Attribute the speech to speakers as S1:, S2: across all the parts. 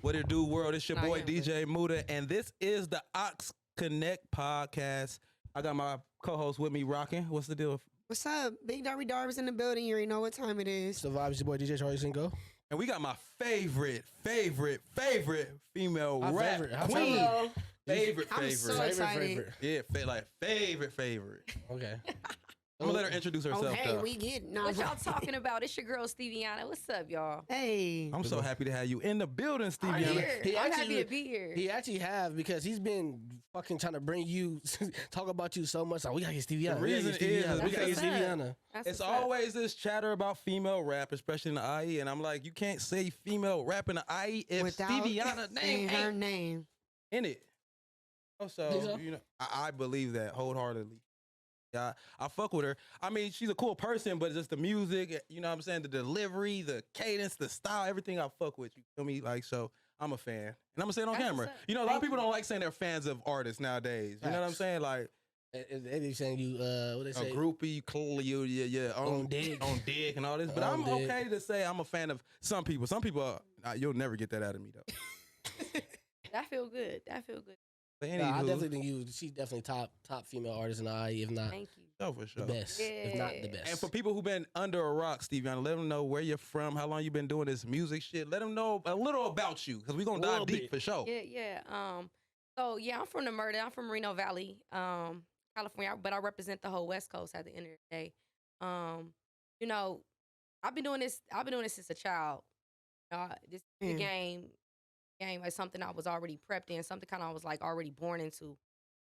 S1: What it do, world? It's your
S2: Nah,
S1: boy
S2: yeah,
S1: DJ Muda, and this is the TheAuxConnect podcast. I got my co-host with me, rocking. What's the deal?
S2: What's up? Big Darby Darby's in the building. You already know what time it is.
S3: It's the vibes, your boy DJ Charlie Cinco.
S1: And we got my favorite female
S3: My
S1: rap
S3: favorite. How
S1: queen.
S2: Hello.
S1: Favorite.
S2: I'm so excited.
S1: Yeah, favorite.
S3: Okay.
S1: I'm gonna let her introduce herself.
S2: Okay,
S1: though.
S2: we get no.
S4: What y'all talking about? It's your girl Steviana. What's up, y'all?
S2: Hey,
S1: I'm so happy to have you in the building,
S4: I'm
S1: Stevie.
S4: here.
S3: He
S4: I'm
S3: actually-
S4: happy to be here.
S3: He actually have because he's been fucking trying to bring you, talk about you so much. Like, we gotta get Steviana.
S1: The
S3: We gotta
S1: reason
S3: get
S1: is
S3: Steviana. We gotta get
S4: because-
S3: Steviana.
S4: That's
S1: It's
S4: what's up.
S1: always this chatter about female rap, especially in the IE, and I'm like, you can't say female rap in the IE if
S2: without
S1: Steviana's name
S2: saying her
S1: ain't
S2: name.
S1: in it. Oh,
S3: Think
S1: so
S3: so?
S1: you know, I believe that wholeheartedly. Yeah, I fuck with her. I mean, she's a cool person, but just the music, you know what I'm saying? The delivery, the cadence, the style, everything I fuck with. You feel me? Like, so I'm a fan. And I'm gonna say it on
S4: That's
S1: camera.
S4: what's up.
S1: You know, a lot of
S4: Thank
S1: people
S4: you.
S1: don't like saying they're fans of artists nowadays. You know what I'm
S3: Facts.
S1: saying? Like
S3: They be saying you, what they
S1: a
S3: say?
S1: groupie, clearly, yeah,
S3: On dick.
S1: on dick and all this. But
S3: On
S1: I'm
S3: dick.
S1: okay to say I'm a fan of some people. Some people, you'll never get that out of me though.
S4: That feel good. That feel good.
S1: But
S3: Nah, I
S1: anywho,
S3: definitely think she's definitely top female artist in the IE, if not
S4: Thank you.
S1: oh, for
S3: the
S1: sure.
S3: best. If not the
S4: Yeah.
S3: best.
S1: And for people who've been under a rock, Steviana, let them know where you're from, how long you've been doing this music shit. Let them know a little about you, because we're going to
S3: A little
S1: dive deep
S3: bit.
S1: for sure.
S4: Yeah. So yeah, I'm from the murder. I'm from Reno Valley, California, but I represent the whole West Coast at the end of the day. You know, I've been doing this since a child. This the
S2: Mm.
S4: game is something I was already prepped in, something kind of I was like already born into.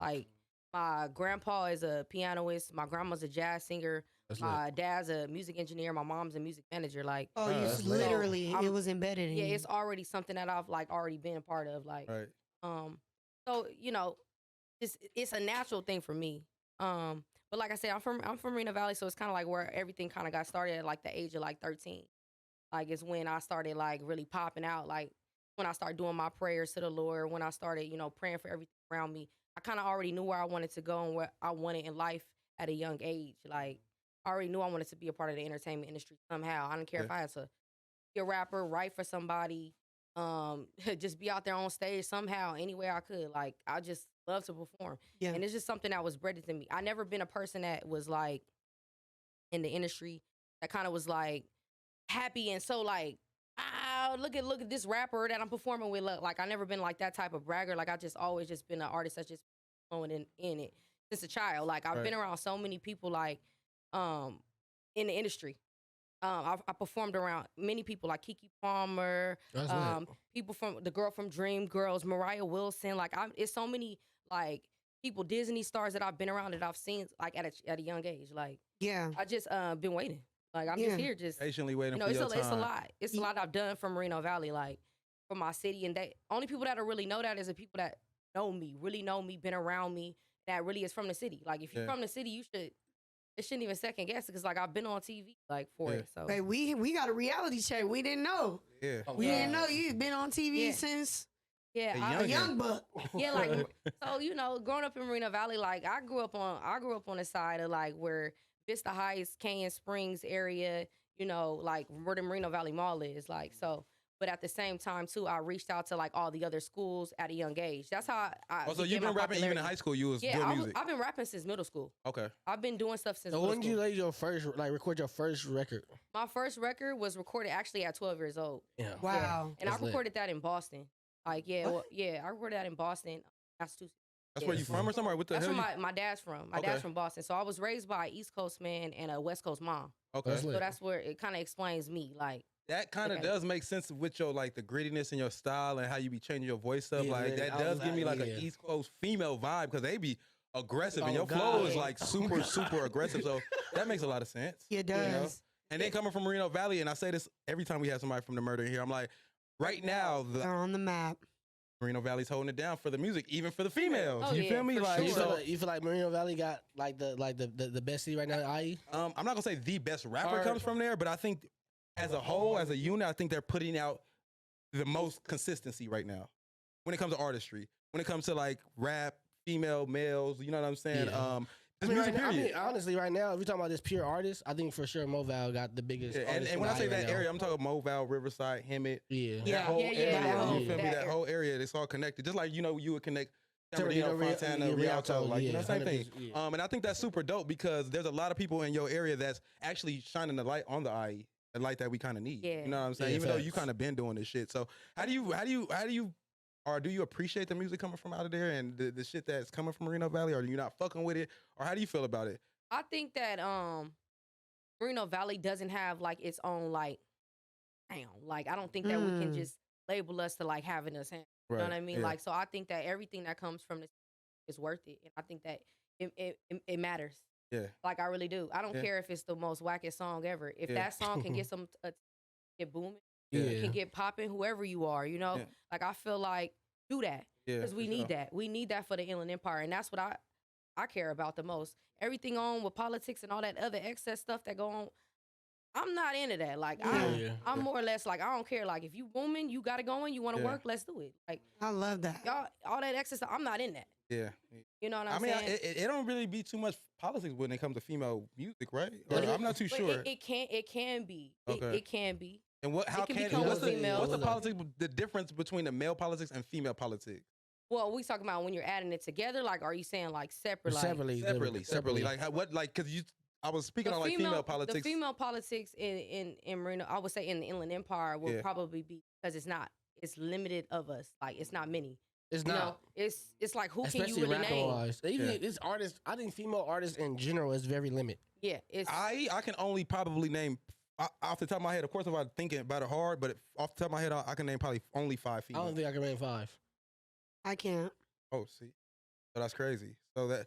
S4: Like my grandpa is a pianist, my grandma's a jazz singer,
S3: That's lit.
S4: my dad's a music engineer, my mom's a music manager. Like,
S2: Oh,
S1: you
S2: you
S1: that's
S3: lit.
S2: literally,
S4: I'm-
S2: it was embedded in
S4: yeah,
S2: you.
S4: it's already something that I've like already been a part of. Like,
S1: Right.
S4: so you know, it's a natural thing for me. But like I said, I'm from Reno Valley, so it's kind of like where everything kind of got started at like the age of like 13. Like it's when I started like really popping out. Like when I started doing my prayers to the Lord, when I started, you know, praying for everything around me. I kind of already knew where I wanted to go and what I wanted in life at a young age. Like I already knew I wanted to be a part of the entertainment industry somehow. I didn't care if I had to be a rapper, write for somebody, just be out there on stage somehow, any way I could. Like I just love to perform.
S2: Yeah.
S4: And it's just something that was bred into me. I never been a person that was like in the industry that kind of was like happy and so like, look at this rapper that I'm performing with. Look, like I never been like that type of bragger. Like I just always just been an artist that's just flowing in it since a child. Like I've been around so many people like in the industry. I performed around many people like Kiki Palmer,
S3: That's lit.
S4: people from the girl from Dream Girls, Mariah Wilson. Like it's so many like people, Disney stars that I've been around that I've seen like at a young age. Like
S2: Yeah.
S4: I just been waiting. Like I'm
S2: Yeah.
S4: just here, just
S1: Patiently waiting
S4: you know,
S1: for
S4: it's
S1: your
S4: it's a
S1: time.
S4: lot. It's a lot I've done from Reno Valley, like from my city, and they only people that really know that is the people that know me, really know me, been around me, that really is from the city. Like if you're
S1: Yeah.
S4: from the city, it shouldn't even second guess it, because like I've been on TV like for
S1: Yeah.
S4: it. So
S2: Hey, we got a reality check. We didn't know.
S1: Yeah.
S3: Oh,
S2: We
S3: God.
S2: didn't know you've been on TV
S4: Yeah.
S2: since
S4: yeah,
S1: A
S4: I-
S2: a
S1: Youngin'.
S2: young buck.
S4: yeah, like so you know, growing up in Reno Valley, like I grew up on the side of like where Vista Heights, Canyon Springs area, you know, like where the Reno Valley Mall is, like so. But at the same time too, I reached out to like all the other schools at a young age. That's how I.
S1: Oh, so
S4: became
S1: you've been
S4: my
S1: rapping even in
S4: popularity.
S1: high school. You was
S4: Yeah,
S1: doing music.
S4: I've been rapping since middle school.
S1: Okay.
S4: I've been doing stuff since
S3: So
S4: middle
S3: when did you
S4: school.
S3: lay your first, like, record your first record?
S4: My first record was recorded actually at 12 years old.
S3: Yeah.
S2: Wow.
S4: And I
S3: That's lit.
S4: recorded that in Boston. Like, yeah,
S2: What?
S4: well, yeah, I recorded that in Boston, Massachusetts.
S1: That's
S4: Yeah.
S1: where you from or somewhere? What the
S4: That's
S1: hell?
S4: where my dad's from. My dad's
S1: Okay.
S4: from Boston. So I was raised by an East Coast man and a West Coast mom.
S1: Okay.
S3: That's
S4: So
S3: lit.
S4: that's where it kind of explains me. Like,
S1: That kind of
S4: Okay.
S1: does make sense with your like the grittiness in your style and how you be changing your voice up.
S3: Yeah,
S1: Like
S3: man,
S1: that
S3: I
S1: does
S3: was
S1: give me
S3: like,
S1: like
S3: yeah.
S1: an East Coast female vibe because they be aggressive and
S3: Oh,
S1: your
S3: God.
S1: flow is like super aggressive. So that makes a lot of sense.
S2: It
S1: You know?
S2: does.
S1: And then coming from Reno Valley, and I say this every time we have somebody from the murder in here, I'm like, right now the
S2: They're on the map.
S1: Reno Valley's holding it down for the music, even for the females.
S4: Oh,
S1: you
S4: yeah,
S1: feel me?
S4: for
S1: Like
S4: sure.
S3: You feel like Merino Valley got like the best city right now in IE?
S1: I'm not gonna say the best rapper
S3: Or-
S1: comes from there, but I think as a whole, as a unit, I think they're putting out the most consistency right now when it comes to artistry. When it comes to like rap, female, males, you know what I'm saying?
S3: Yeah.
S1: Just music,
S3: right now,
S1: period.
S3: honestly, right now, if we're talking about this pure artist, I think for sure Moval got the biggest.
S1: Yeah,
S3: artist
S1: and when I say
S3: right
S1: that
S3: now.
S1: area, I'm talking Moval, Riverside, Hemet.
S3: Yeah.
S1: That whole area.
S2: yeah,
S1: You feel me?
S4: that
S1: That whole area, it's all connected. Just like, you would connect Bernardino,
S3: Rio-
S1: Fontana,
S3: yeah,
S1: Rialto,
S3: Rialto,
S1: like,
S3: yeah,
S1: same thing.
S3: 100%, yeah.
S1: And I think that's super dope because there's a lot of people in your area that's actually shining the light on the IE, the light that we kind of need.
S4: Yeah.
S1: You know what I'm saying?
S3: Yeah,
S1: Even though you
S3: facts.
S1: kind of been doing this shit. So how do you, or do you appreciate the music coming from out of there and the shit that's coming from Moreno Valley, or are you not fucking with it, or how do you feel about it?
S4: I think that Moreno Valley doesn't have like its own like sound. Like I don't think that we can just label us to like having a sound. You know what I mean?
S1: Yeah.
S4: Like so I think that everything that comes from this is worth it. And I think that it matters.
S1: Yeah.
S4: Like I really do. I don't
S1: Yeah.
S4: care if it's the most wackest song ever. If
S1: Yeah.
S4: that song can get get booming,
S3: Yeah.
S4: it can get popping, whoever you are, you know?
S1: Yeah.
S4: Like I feel like do that.
S1: Yeah,
S4: Because we
S1: for
S4: need
S1: sure.
S4: that. We need that for the Inland Empire. And that's what I care about the most. Everything on with politics and all that other excess stuff that go on. I'm not into that. Like
S3: Yeah.
S4: I'm more or less like I don't care. Like if you booming, you got it going, you want to
S1: Yeah.
S4: work, let's do it. Like
S2: I love that.
S4: y'all, all that excess stuff, I'm not in that.
S1: Yeah.
S4: You know what
S1: I
S4: I'm
S1: mean,
S4: saying?
S1: it don't really be too much politics when it comes to female music, right?
S3: But
S1: Or I'm not too
S4: But
S1: sure.
S4: it can be.
S1: Okay.
S4: It can be.
S1: And how
S4: can
S1: can
S4: become
S1: what's the
S4: female.
S1: what's the politics? The difference between the male politics and female politics?
S4: Well, we talking about when you're adding it together. Like, are you saying like separate? Like,
S1: Separately. Like what? Like because I was speaking
S4: the
S1: on like female politics.
S4: The female politics in Marino, I would say in the Inland Empire will
S1: Yeah.
S4: probably be because it's limited of us. Like it's not many.
S3: It's
S4: You
S3: not.
S4: know, it's like who can
S3: Especially
S4: you really
S3: rapper
S4: name?
S3: wise. Even
S1: Yeah.
S3: this artist, I think female artists in general is very limited.
S4: Yeah, it's
S1: I can only probably name off the top of my head. Of course, if I'm thinking about it hard, but off the top of my head, I can name probably only 5
S3: I
S1: females.
S3: don't think I can name 5.
S2: I can't.
S1: Oh, see, so that's crazy. So that.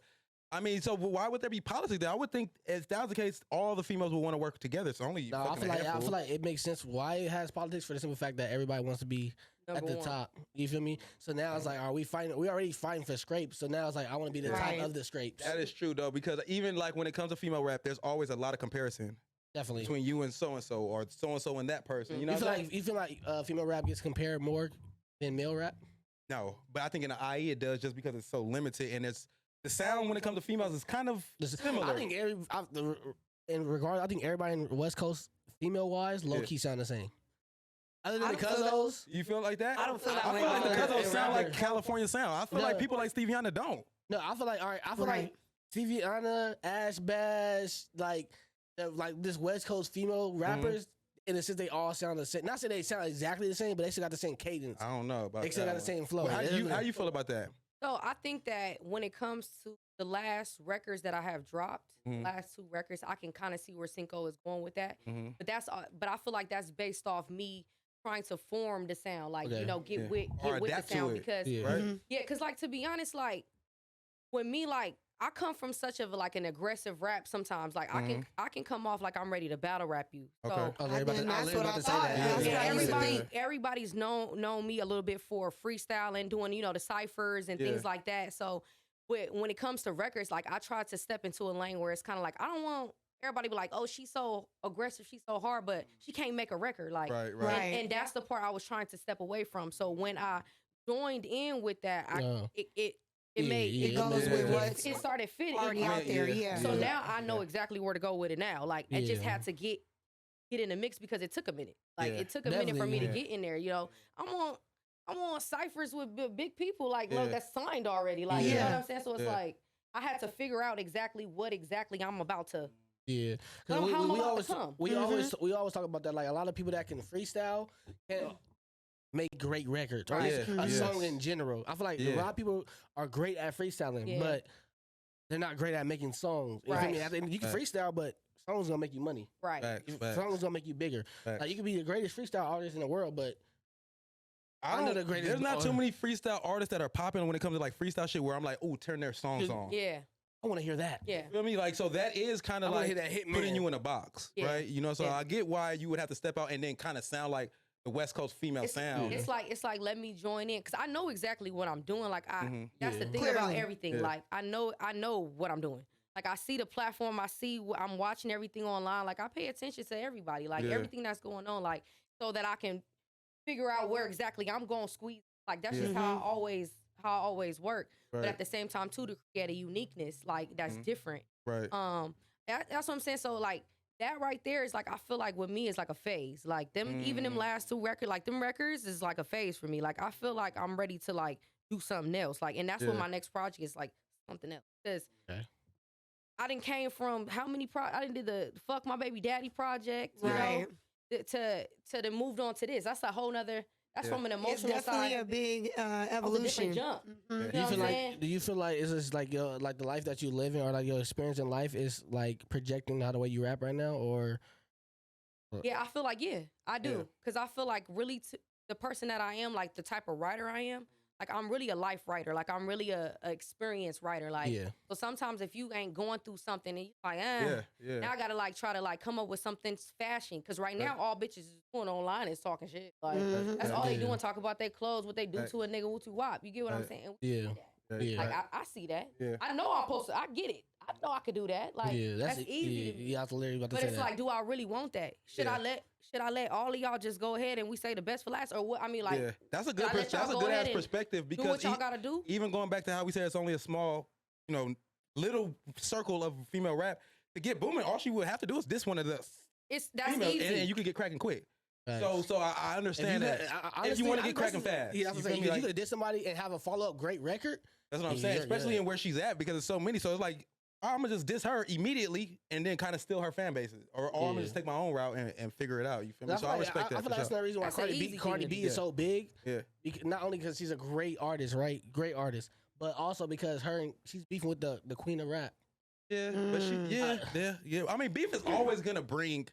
S1: I mean, so why would there be politics there? I would think if that was the case, all the females would want to work together. It's only
S3: No, I
S1: fucking
S3: feel
S1: a
S3: like
S1: handful.
S3: it makes sense why it has politics for the simple fact that everybody wants to be
S4: number
S3: at the
S4: one.
S3: top. You feel me? So now it's like, are we fighting? We already fighting for scrapes. So now it's like, I want to be the
S2: Right.
S3: top of the scrapes.
S1: That is true though, because even like when it comes to female rap, there's always a lot of comparison
S3: Definitely.
S1: between you and so or so and that person. You know,
S3: You feel
S1: what I'm
S3: like female rap gets compared more than male rap?
S1: no, but I think in the IE it does just because it's so limited and it's the sound when it comes to females is kind of similar.
S3: I think I think everybody in West Coast, female wise, low key sound the same. Other than
S2: I
S3: the
S2: don't feel that-
S3: Cuzzos,
S1: You feel like that?
S2: I don't feel that
S1: I
S2: way
S1: feel like the
S2: either.
S1: Cuzzos sound like
S3: Rapper.
S1: California sound. I feel
S3: No.
S1: like people like Steviana don't.
S3: no, I feel like
S2: Right.
S3: Steviana, Ash Bash, like this West Coast female rappers, in a sense they all sound the same. Not say they sound exactly the same, but they still got the same cadence.
S1: I don't know about
S3: They still
S1: that
S3: got the
S1: one.
S3: same flow.
S1: Well, how you feel about that?
S4: So I think that when it comes to the last records that I have dropped,
S1: Mhm.
S4: last 2 records, I can kind of see where Cinco is going with that.
S1: Mm-hmm.
S4: But I feel like that's based off me trying to form the sound, like
S3: Okay.
S4: get
S1: Yeah.
S4: with
S1: Or
S4: get with
S1: adapt
S4: the
S1: to
S4: sound
S1: it.
S4: because
S3: Yeah.
S1: Right?
S2: Mhm.
S4: yeah, because like to be honest, like with me, like I come from such of like an aggressive rap sometimes. Like I can come off like I'm ready to battle rap you. So
S1: Okay.
S3: I was
S2: I
S3: about
S2: mean,
S3: to
S2: that's
S3: say
S2: what I
S3: that.
S2: thought.
S1: Yeah.
S2: That's what I used to think.
S4: Everybody's known me a little bit for freestyling, doing the ciphers and things
S1: Yeah.
S4: like that. So when it comes to records, like I try to step into a lane where it's kind of like I don't want everybody to be like, oh, she's so aggressive, she's so hard, but she can't make a record. Like
S1: Right, right.
S2: Right.
S4: and that's the part I was trying to step away from. So when I joined in with that, it
S3: Yeah,
S4: made
S3: yeah,
S2: It goes
S1: Yeah.
S2: with what's
S4: it started fitting.
S2: already
S1: Yeah,
S2: out there.
S1: yeah.
S2: Yeah.
S4: So
S1: Yeah.
S4: now I know
S1: Yeah.
S4: exactly where to go with it now. Like I just
S3: Yeah.
S4: had to get in the mix because it took a minute. Like
S1: Yeah.
S4: it took a minute for me
S3: Definitely,
S4: to get in there. I'm on ciphers with big people like
S1: Yeah.
S4: that's signed already. Like you know
S2: Yeah.
S4: what I'm saying? So it's
S1: Yeah.
S4: like I had to figure out exactly what I'm about to.
S3: Yeah,
S4: How
S3: because
S4: am I
S3: we
S4: about to
S3: always
S4: come?
S3: we always talk about that. Like a lot of people that can freestyle can make great records, or
S4: Right.
S3: just
S1: Yeah.
S3: a
S1: Yes.
S3: song in general. I feel like a
S1: Yeah.
S3: lot of people are great at freestyling,
S4: Yeah.
S3: but they're not great at making songs. You feel
S4: Right.
S3: me? I think you can
S1: Facts.
S3: freestyle, but songs gonna make you money.
S4: Right.
S1: Facts, facts,
S3: Songs gonna make you bigger.
S1: facts.
S3: Like you can be the greatest freestyle artist in the world, but
S1: I
S3: know
S1: know
S3: the greatest
S1: There's not too
S3: bar-
S1: many freestyle artists that are popping when it comes to like freestyle shit where I'm like, oh, turn their songs on.
S4: Yeah.
S3: I want to hear that.
S4: Yeah.
S1: You feel me? Like, so that is kind
S3: I
S1: of
S3: want to
S1: like
S3: hear that hit
S1: putting
S3: man.
S1: you in a box,
S4: Yeah.
S1: right? You know, so
S4: Yeah.
S1: I get why you would have to step out and then kind of sound like the West Coast female sound.
S4: It's like let me join in because I know exactly what I'm doing. Like that's the
S3: Yeah.
S4: thing
S2: Clearly.
S4: about everything.
S1: Yeah.
S4: Like I know what I'm doing. Like I see the platform, I'm watching everything online. Like I pay attention to everybody, like
S1: Yeah.
S4: everything that's going on, like so that I can figure out where exactly I'm going to squeeze. Like that's
S1: Yeah.
S4: just how I how I always work. But
S1: Right.
S4: at the same time too, to create a uniqueness like that's different.
S1: Right.
S4: That's what I'm saying. So like that right there is like I feel like with me is like a phase. Like them even them last 2 records, like them records is like a phase for me. Like I feel like I'm ready to like do something else. Like and that's what
S1: Yeah.
S4: my next project is like something else. Because
S3: Okay.
S4: I didn't came from how many I didn't did the Fuck My Baby Daddy project, you
S2: Right.
S4: know, to then moved on to this. That's a whole nother. That's
S1: Yeah.
S4: from an
S2: It's
S4: emotional
S2: definitely
S4: side.
S2: a big
S4: That was a different
S2: evolution.
S4: jump.
S2: Mhm.
S4: You know
S3: Do you
S4: what
S3: feel
S4: I'm saying?
S3: like? Do you feel like is this like your like the life that you live in, or like your experience in life is like projecting how the way you rap right now, or?
S4: Yeah, I feel like I do
S1: Yeah.
S4: because I feel like really the person that I am, like the type of writer I am, like I'm really a life writer, like I'm really a experienced writer, like
S3: Yeah.
S4: so sometimes if you ain't going through something and you like
S1: Yeah.
S4: now I gotta like try to like come up with something fashion because right now all bitches is going online is talking shit like
S2: Mhm.
S4: that's all they
S3: Yeah.
S4: doing, talk about their clothes, what they do
S1: Right.
S4: to a nigga, woo wop. You get what I'm
S1: Right.
S4: saying? And
S3: Yeah.
S1: Right.
S3: Yeah.
S4: like I see that.
S1: Yeah.
S4: I know I'm supposed to. I get it. I know I could do that. Like
S3: Yeah.
S4: that's easy to me.
S3: Yeah, I was literally about to
S4: But
S3: say
S4: it's
S3: that.
S4: like, do I really want that? Should
S1: Yeah.
S4: I let all of y'all just go ahead and we say the best for last, or what? I mean, like,
S1: Yeah. That's a good.
S4: I let y'all
S1: That's a
S4: go
S1: good
S4: ahead
S1: ass
S4: and
S1: perspective
S4: do
S1: because
S4: what y'all gotta do.
S1: even going back to how we said it's only a small, little circle of female rap to get booming. All she would have to do is diss one of the
S4: That's
S1: female,
S4: easy.
S1: and you can get cracking quick.
S3: Facts.
S1: So I understand that. If you want to get cracking fast,
S3: Yeah, I was
S1: you
S3: saying,
S1: feel me?
S3: you
S1: Like,
S3: could diss somebody and have a follow up great record.
S1: that's what I'm
S3: Yeah,
S1: saying,
S3: yeah,
S1: especially
S3: yeah.
S1: in where she's at because it's so many. So it's like I'm gonna just diss her immediately and then kind of steal her fan bases, or I'm gonna
S3: Yeah.
S1: just take my own route and figure it out. You feel me?
S3: That's
S1: So
S3: why
S1: I respect that.
S3: I feel
S1: for
S3: like that's
S1: sure.
S3: another reason why
S4: That's an easy
S3: Cardi
S4: thing
S3: B
S4: to
S3: is
S1: do.
S3: so big.
S1: Yeah.
S3: Not only because she's a great artist, right? Great artist, but also because she's beefing with the queen of rap.
S1: Yeah, but yeah. I mean, beef is always gonna bring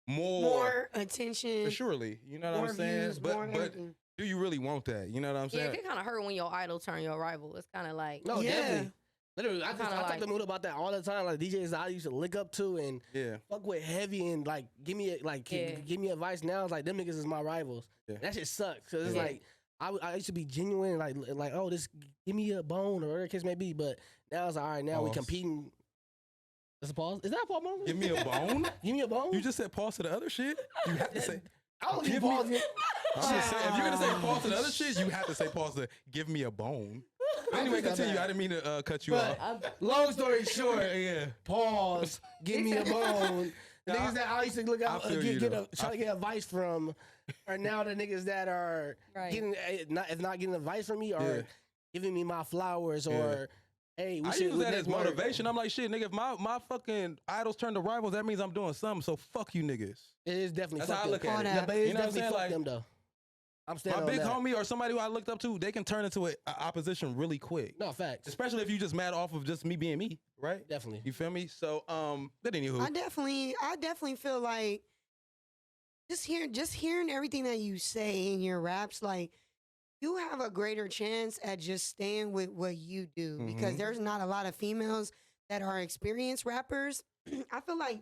S2: More attention.
S1: for surely. You know what
S2: more
S1: I'm saying?
S2: views, more
S1: But
S2: everything.
S1: do you really want that? You know what I'm
S4: Yeah,
S1: saying?
S4: it kind of hurt when your idol turn your rival. It's kind of like,
S3: No,
S2: Yeah.
S3: definitely. Literally, I
S4: Kinda
S3: talk
S4: like-
S3: to Moon about that all the time. Like DJs I used to look up to and
S1: Yeah.
S3: fuck with heavy and like give me give me advice now. It's like them niggas is my rivals.
S1: Yeah.
S3: That shit sucks. Cause it's
S4: Yeah.
S3: like I used to be genuine, like oh this give me a bone or whatever the case may be. But now it's like all right, now we
S1: Pause.
S3: competing. That's a pause. Is that a pause moment?
S1: Give me a bone.
S3: Give me a bone.
S1: You just said pause to the other shit. You have to say.
S3: I don't
S1: give
S3: give
S1: me-
S3: pause.
S1: I'm just saying, if you're gonna say pause to the other shit, you have to say pause to give me a bone. Anyway, continue. I didn't mean to cut you
S3: But-
S1: off.
S3: Long story short,
S1: Yeah.
S3: pause. Give me a bone. The
S1: Yeah,
S3: niggas that I used to look out,
S1: I feel you, though.
S3: try to get advice from, are now the niggas that are
S4: Right.
S3: getting if not getting advice from me, or
S1: Yeah.
S3: giving me my flowers, or hey, we
S1: I
S3: should
S1: use that
S3: let's
S1: as
S3: work.
S1: motivation. I'm like, shit, nigga, if my fucking idols turn to rivals, that means I'm doing something. So fuck you niggas.
S3: It is definitely
S1: That's
S3: fuck
S1: how I
S3: them.
S1: look at it.
S3: Yeah, but it's
S1: You know what I'm
S3: definitely
S1: saying?
S3: fuck
S1: Like,
S3: them though. I'm
S1: My
S3: standing
S1: big
S3: on that.
S1: homie or somebody who I looked up to, they can turn into an opposition really quick.
S3: No facts.
S1: Especially if you just mad off of just me being me, right?
S3: Definitely.
S1: You feel me? So, but anywho,
S2: I definitely feel like just hearing everything that you say in your raps, like you have a greater chance at just staying with what you do because
S1: Mhm.
S2: there's not a lot of females that are experienced rappers. I feel like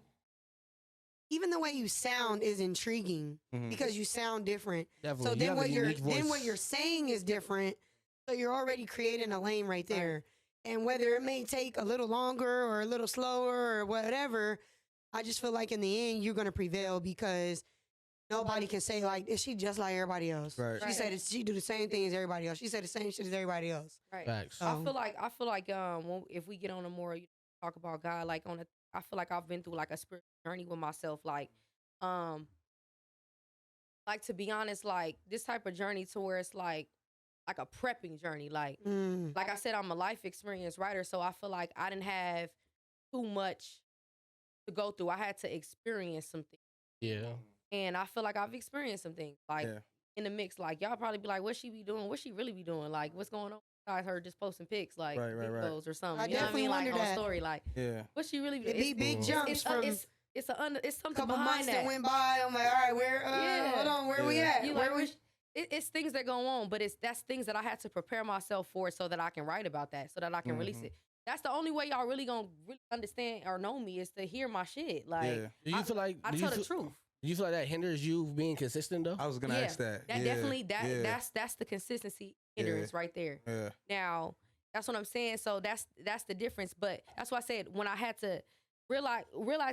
S2: even the way you sound is intriguing
S1: Mhm.
S2: because you sound different.
S3: Definitely.
S2: So
S3: You
S2: then
S3: have a
S2: what
S3: unique voice.
S2: you're saying is different. So you're already creating a lane right there. And whether it may take a little longer or a little slower or whatever, I just feel like in the end you're gonna prevail because nobody can say like, is she just like everybody else?
S1: Right.
S2: She said she do the same thing as everybody else. She said the same shit as everybody else.
S4: right.
S3: Facts.
S2: Oh.
S4: I feel like if we get on a more talk about God, like I feel like I've been through like a spiritual journey with myself, like to be honest, like this type of journey to where it's like a prepping journey, like I said, I'm a life experience writer, so I feel like I didn't have too much to go through. I had to experience some things,
S3: Yeah.
S4: and I feel like I've experienced some things, like
S1: Yeah.
S4: in the mix. Like y'all probably be like, what she be doing? What she really be doing? Like what's going on? Besides her just posting pics, like
S1: Right.
S4: videos or something.
S2: I
S4: You know what I
S2: definitely
S4: mean? Like
S2: wonder
S4: on
S2: that.
S4: story, like
S1: Yeah.
S4: what she really be?
S2: It be big jumps
S4: It's
S2: from
S4: it's
S2: a
S4: something
S2: couple
S4: behind
S2: months that
S4: that.
S2: went by. I'm like, all right, hold on, where we
S1: Yeah.
S2: at?
S4: You
S2: Where
S4: like,
S2: we?
S4: it's things that go on, but that's things that I had to prepare myself for so that I can write about that, so that I can release
S1: Mhm.
S4: it. That's the only way y'all really gonna really understand or know me is to hear my shit. Like
S1: Yeah.
S3: Do you feel like
S4: I
S3: do
S4: tell
S3: you
S4: the
S3: feel,
S4: truth.
S3: Do you feel like that hinders you being consistent though?
S1: I was gonna ask that.
S4: That
S1: Yeah.
S4: definitely
S1: Yeah.
S4: that's the consistency hindrance right there.
S1: Yeah.
S4: Now, that's what I'm saying. So that's the difference. But that's why I said when I had to realize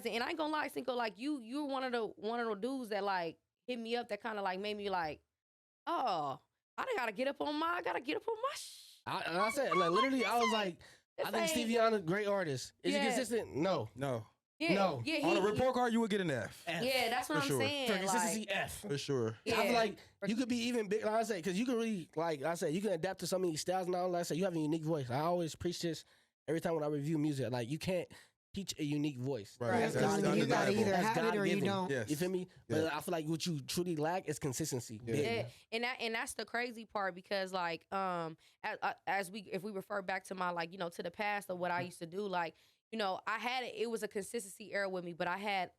S4: it, and I ain't gonna lie, Cinco, like you're one of the dudes that like hit me up that kind of like made me like, oh, I gotta get up on my
S3: I said, like, literally, I was like, I think
S4: This ain't-
S3: Steviana, great artist. Is he
S4: Yeah.
S3: consistent? No.
S1: No.
S4: Yeah,
S3: No.
S4: yeah,
S1: On a report card, you would get an F.
S3: F.
S4: Yeah, that's what
S1: For
S4: I'm
S1: sure.
S4: saying.
S3: For
S4: like,
S3: consistency, F.
S1: For sure.
S4: yeah.
S3: I feel like you could be even big. Like I said, because you can really, like I said, you can adapt to so many styles now. Like I said, you have a unique voice. I always preach this every time when I review music. Like you can't teach a unique voice.
S1: Right.
S2: That's
S1: That's
S2: God, you gotta
S1: undeniable.
S2: either
S3: That's
S2: have it or you
S3: God-given.
S2: don't.
S1: Yes.
S3: You feel me?
S1: Yeah.
S3: But I feel like what you truly lack is consistency.
S1: Yeah.
S3: Big.
S4: Yeah, and that's the crazy part because like as we if we refer back to my like to the past of what I used to do, like I had it was a consistency era with me, but I had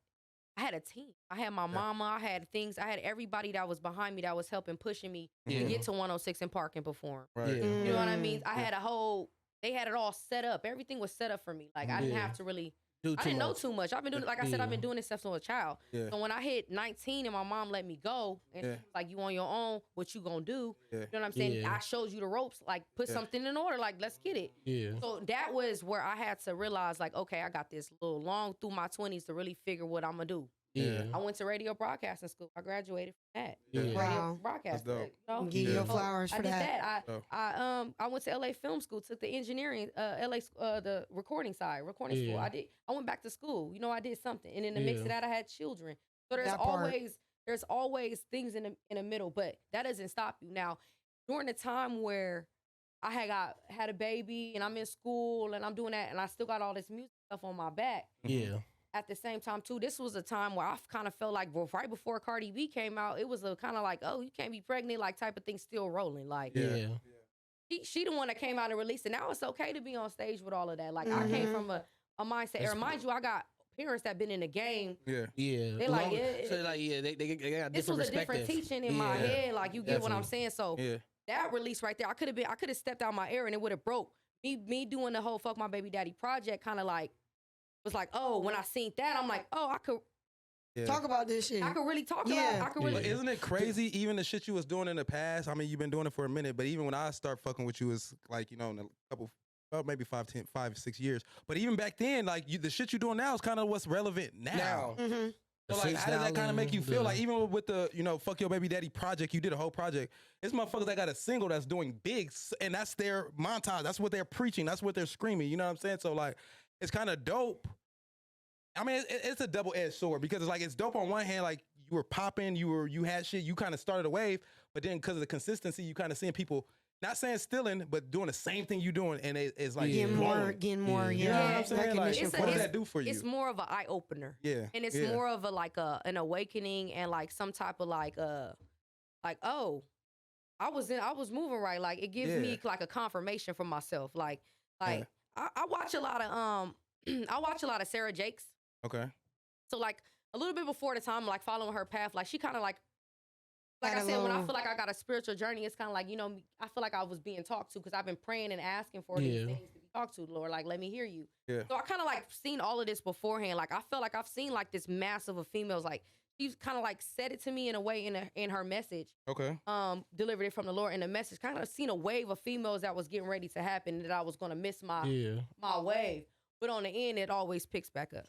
S4: a team. I had my mama. I had things. I had everybody that was behind me that was helping pushing me to
S3: Yeah.
S4: get to 106 and Park and perform.
S1: Right.
S3: Yeah.
S4: You know what I mean? I
S1: Yeah.
S4: had a whole. They had it all set up. Everything was set up for me. Like I didn't
S3: Yeah.
S4: have to really.
S3: Do
S4: I
S3: too
S4: didn't know
S3: much.
S4: too much. I've been doing, like I said, I've been
S3: Yeah.
S4: doing this stuff since I was a child.
S1: Yeah.
S4: So when I hit 19 and my mom let me go, and she
S1: Yeah.
S4: was like, "You on your own? What you gonna do?"
S1: Yeah.
S4: You know what I'm saying?
S3: Yeah.
S4: I showed you the ropes. Like put
S1: Yeah.
S4: something in order. Like let's get it.
S3: Yeah.
S4: So that was where I had to realize, like, okay, I got this little long through my 20s to really figure what I'm gonna do.
S3: Yeah.
S4: I went to radio broadcasting school. I graduated from that.
S3: Yeah.
S4: Radio
S2: Wow.
S4: broadcasting.
S1: That's dope.
S2: Give you
S1: Yeah.
S2: your flowers
S4: I
S2: for
S4: did
S2: that.
S4: that.
S1: Dope.
S4: I went to LA Film School, took the engineering, the recording side, recording school.
S3: Yeah.
S4: I went back to school. I did something, and in the mix of
S3: Yeah.
S4: that, I had children. So there's
S2: That part.
S4: always things in the middle, but that doesn't stop you. Now, during the time where I had a baby and I'm in school and I'm doing that, and I still got all this music stuff on my back.
S3: Yeah.
S4: At the same time too, this was a time where I kind of felt like right before Cardi B came out, it was a kind of like, oh, you can't be pregnant, like type of thing still rolling. Like
S3: Yeah.
S4: she the one that came out and released it. Now it's okay to be on stage with all of that. Like I came from a mindset. And mind you, I got parents that been in the game.
S1: Yeah.
S3: Yeah.
S4: They like,
S3: Long-
S4: yeah,
S3: So like, yeah, they got
S4: This
S3: different
S4: was a different
S3: perspective.
S4: teaching in my
S3: Yeah.
S4: head. Like you get what I'm
S3: Definitely.
S4: saying. So
S1: Yeah.
S4: that release right there, I could have stepped out my era and it would have broke. Me doing the whole Fuck My Baby Daddy project kind of like was like, oh, when I seen that, I'm like, oh,
S1: Yeah.
S2: Talk about this shit.
S4: I could really talk
S2: Yeah.
S4: about I could
S3: Yeah.
S4: really
S1: But isn't it crazy? Even the shit you was doing in the past. I mean, you've been doing it for a minute, but even when I start fucking with you, it's like in a couple, maybe 5, 6 years. But even back then, like the shit you doing now is kind of what's relevant now.
S2: Mm-hmm.
S1: So like, how does that kind of make you feel? Like even with the Fuck Your Baby Daddy project, you did a whole project. It's motherfuckers that got a single that's doing big, and that's their montage. That's what they're preaching. That's what they're screaming. You know what I'm saying? So like, it's kind of dope. I mean, it's a double-edged sword because it's like it's dope on one hand, like you were popping, you had shit, you kind of started a wave, but then because of the consistency, you kind of seeing people not saying stealing, but doing the same thing you doing, and it's like
S2: Getting more,
S3: Yeah.
S1: You know what I'm saying? Like,
S2: recognition
S4: It's a-
S1: what does
S2: for it.
S1: that do for you?
S4: It's more of an eye opener.
S1: Yeah,
S4: And it's
S1: yeah.
S4: more of an awakening and like some type of like oh, I was moving right. Like it gives me like a confirmation for myself. Like
S1: Yeah.
S4: I watch a lot of I watch a lot of Sarah Jakes.
S1: Okay.
S4: So like a little bit before the time, like following her path, like she kind of like
S2: Had
S4: I
S2: a
S4: said, when I
S2: little-
S4: feel like I got a spiritual journey, it's kind of like, I feel like I was being talked to because I've been praying and asking for these
S3: Yeah.
S4: things to be talked to, Lord. Like, let me hear you.
S1: Yeah.
S4: So I kind of like seen all of this beforehand. Like I felt like I've seen like this massive of females. Like she's kind of like said it to me in a way in her message.
S1: Okay.
S4: Delivered it from the Lord in the message. Kind of seen a wave of females that was getting ready to happen, that I was gonna miss my wave. But on the end, it always picks back up.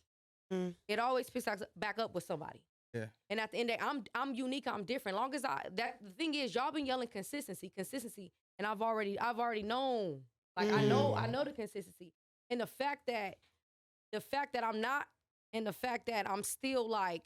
S2: Mm.
S4: It always picks back up with somebody.
S1: Yeah.
S4: And at the end of the day, I'm unique, I'm different. Long as the thing is, y'all been yelling consistency, and I've already known. Like I know the consistency. And the fact that I'm not, and the fact that I'm still like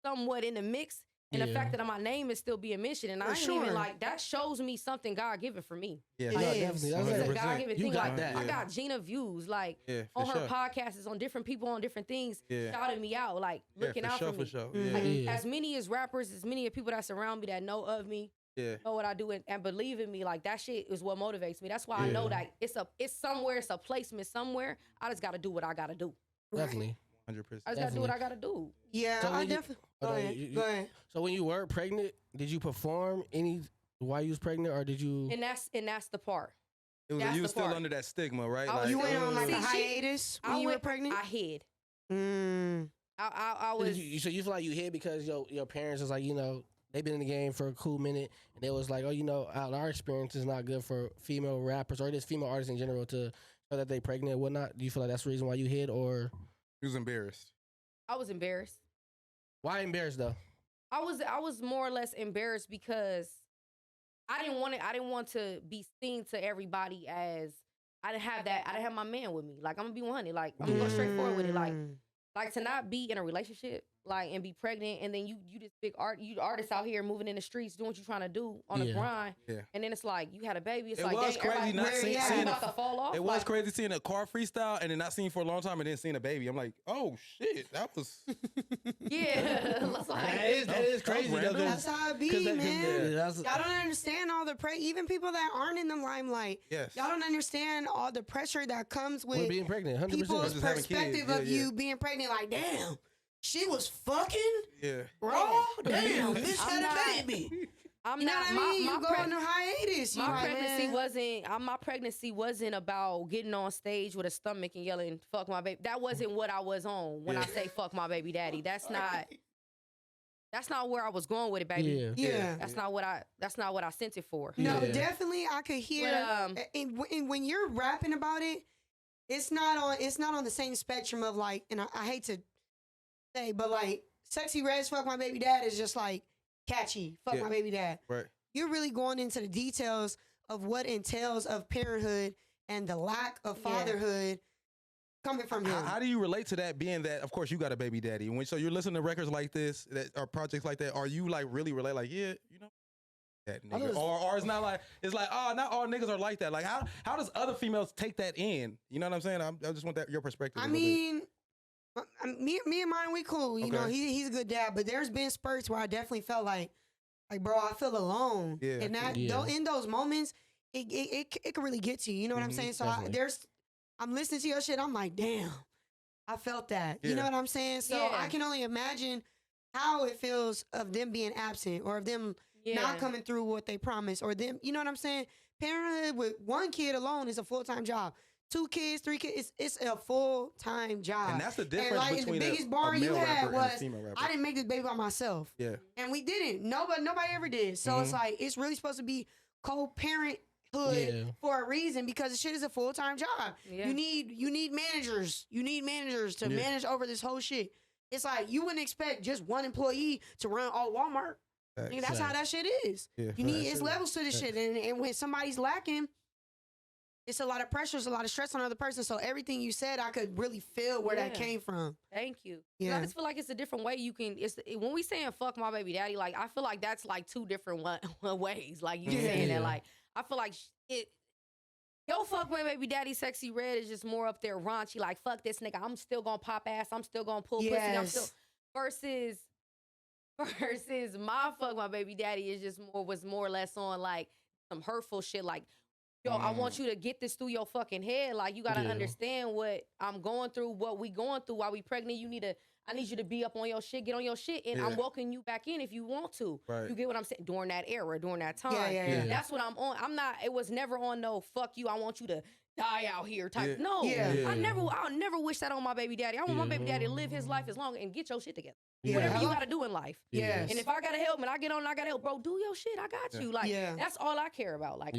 S4: somewhat in the mix, and the fact that my name is still being mentioned, and I ain't
S2: sure.
S4: even like that shows me something God given for me.
S1: Yeah.
S2: It
S3: No,
S2: is.
S3: definitely.
S4: It's
S3: That's
S4: a
S3: it.
S4: God given
S3: You
S4: thing.
S3: got
S4: Like
S3: that.
S4: I
S1: Yeah.
S4: got Gina views, like
S1: Yeah.
S4: on
S1: For
S4: her
S1: sure.
S4: podcasts, on different people, on different things,
S1: Yeah.
S4: shouting me out, like looking
S1: yeah,
S4: out
S1: for sure,
S4: for me.
S1: for sure.
S2: Mhm.
S1: Yeah.
S4: Like,
S3: Yeah.
S4: as many as rappers, as many people that surround me that know of me,
S1: Yeah.
S4: know what I do, and believe in me, like that shit is what motivates me. That's why I know
S3: Yeah.
S4: that it's somewhere, it's a placement somewhere. I just gotta do what I gotta do.
S3: Definitely.
S1: 100%.
S4: I just gotta do what I gotta do.
S2: Yeah,
S3: So
S2: I
S3: when you-
S2: definitely.
S3: Oh,
S2: Go
S3: no,
S2: ahead.
S3: you-
S2: Go ahead.
S3: So when you were pregnant, did you perform any while you was pregnant, or did you?
S4: And that's the part.
S1: It was,
S4: That's
S1: you
S4: the
S1: was still
S4: part.
S1: under that stigma, right?
S4: I was-
S2: You went on like a
S4: See,
S2: hiatus when you were pregnant.
S4: I hid.
S2: Mm.
S4: I
S3: So
S4: was.
S3: you feel like you hid because your parents was like, they've been in the game for a cool minute, and they was like, our experience is not good for female rappers or just female artists in general to show that they pregnant and whatnot. Do you feel like that's the reason why you hid, or
S1: He was embarrassed.
S4: I was embarrassed.
S3: why embarrassed though?
S4: I was more or less embarrassed because I didn't want to be seen to everybody as I didn't have that. I didn't have my man with me. Like I'm gonna be 100. Like I'm gonna go straight forward with it. Like to not be in a relationship, like and be pregnant, and then you this big artist out here moving in the streets doing what you trying to do on the grind, and then it's like you had a baby. It's
S1: it
S4: like
S1: was crazy not seeing
S4: about to fall off.
S1: It was crazy seeing a car freestyle and then not seeing for a long time and then seeing a baby. I'm like, oh shit, that was
S3: that is crazy though.
S2: That's how it be, man. Y'all don't understand all the even people that aren't in the limelight.
S1: Yes.
S2: Y'all don't understand all the pressure that comes with
S3: being pregnant. 100%.
S2: people's perspective of you being pregnant. Like, damn, she was fucking.
S1: Yeah.
S2: Bro, damn, bitch had a baby.
S4: I'm
S2: you know
S4: not.
S2: What I mean?
S4: My
S2: you go on a hiatus.
S4: My pregnancy wasn't. My pregnancy wasn't about getting on stage with a stomach and yelling "fuck my baby." That wasn't what I was on when I say "fuck my baby daddy." That's not. That's not where I was going with it, baby.
S2: Yeah.
S4: That's not what I sent it for.
S2: No, definitely I could hear. But, and when you're rapping about it, it's not on the same spectrum of like, and I hate to say, but like Sexy Red's "fuck my baby dad" is just like catchy. Fuck my baby dad.
S1: Right.
S2: You're really going into the details of what entails of parenthood and the lack of fatherhood coming from him.
S1: How do you relate to that, being that, of course, you got a baby daddy? So you're listening to records like this, or projects like that, are you like really relate, like, yeah, you know, that nigga? Or it's not like, it's like, oh, not all niggas are like that. Like, how does other females take that in? You know what I'm saying? I just want your perspective.
S2: I mean, me and mine, we cool. You know, he's a good dad, but there's been spurts where I definitely felt like, bro, I feel alone. Yeah. And that in those moments, it can really get to you. You know what I'm saying? So I'm listening to your shit. I'm like, damn, I felt that. You know what I'm saying? So I can only imagine how it feels of them being absent or of them not coming through what they promised, or them. You know what I'm saying? Parenthood with one kid alone is a full-time job. 2 kids, 3 kids, it's a full-time job.
S1: And that's the difference between
S2: the biggest bar you had was, I didn't make this baby by myself. Yeah. And we didn't. Nobody ever did. So it's like, it's really supposed to be co-parenthood for a reason, because the shit is a full-time job. Yeah. You need managers. You need managers to manage over this whole shit. It's like, you wouldn't expect just one employee to run all Walmart. That's how that shit is. Yeah, it's levels to this shit. And when somebody's lacking, it's a lot of pressure, it's a lot of stress on the other person. So everything you said, I could really feel where that came from.
S4: Thank you. Yeah. I just feel like it's a different way you can. When we saying "fuck my baby daddy," like I feel like that's like 2 different ways. Like you saying that, like I feel like it. Yo, fuck my baby daddy, Sexy Red is just more up there raunchy. Like fuck this nigga, I'm still gonna pop ass, I'm still gonna pull pussy. I'm still versus my fuck my baby daddy is just more or less on like some hurtful shit, like. Yo, I want you to get this through your fucking head. Like, you got to understand what I'm going through, what we going through while we pregnant. I need you to be up on your shit, get on your shit, and I'm welcoming you back in if you want to. Right. You get what I'm saying? During that era, during that time. Yeah. That's what I'm on. It was never on no, fuck you, I want you to die out here type. No. I'll never wish that on my baby daddy. I want my baby daddy to live his life as long and get your shit together. Whatever you gotta do in life. Yes. And if I gotta help and I get on and I gotta help, bro, do your shit. I got you. Like, that's all I care about. Like,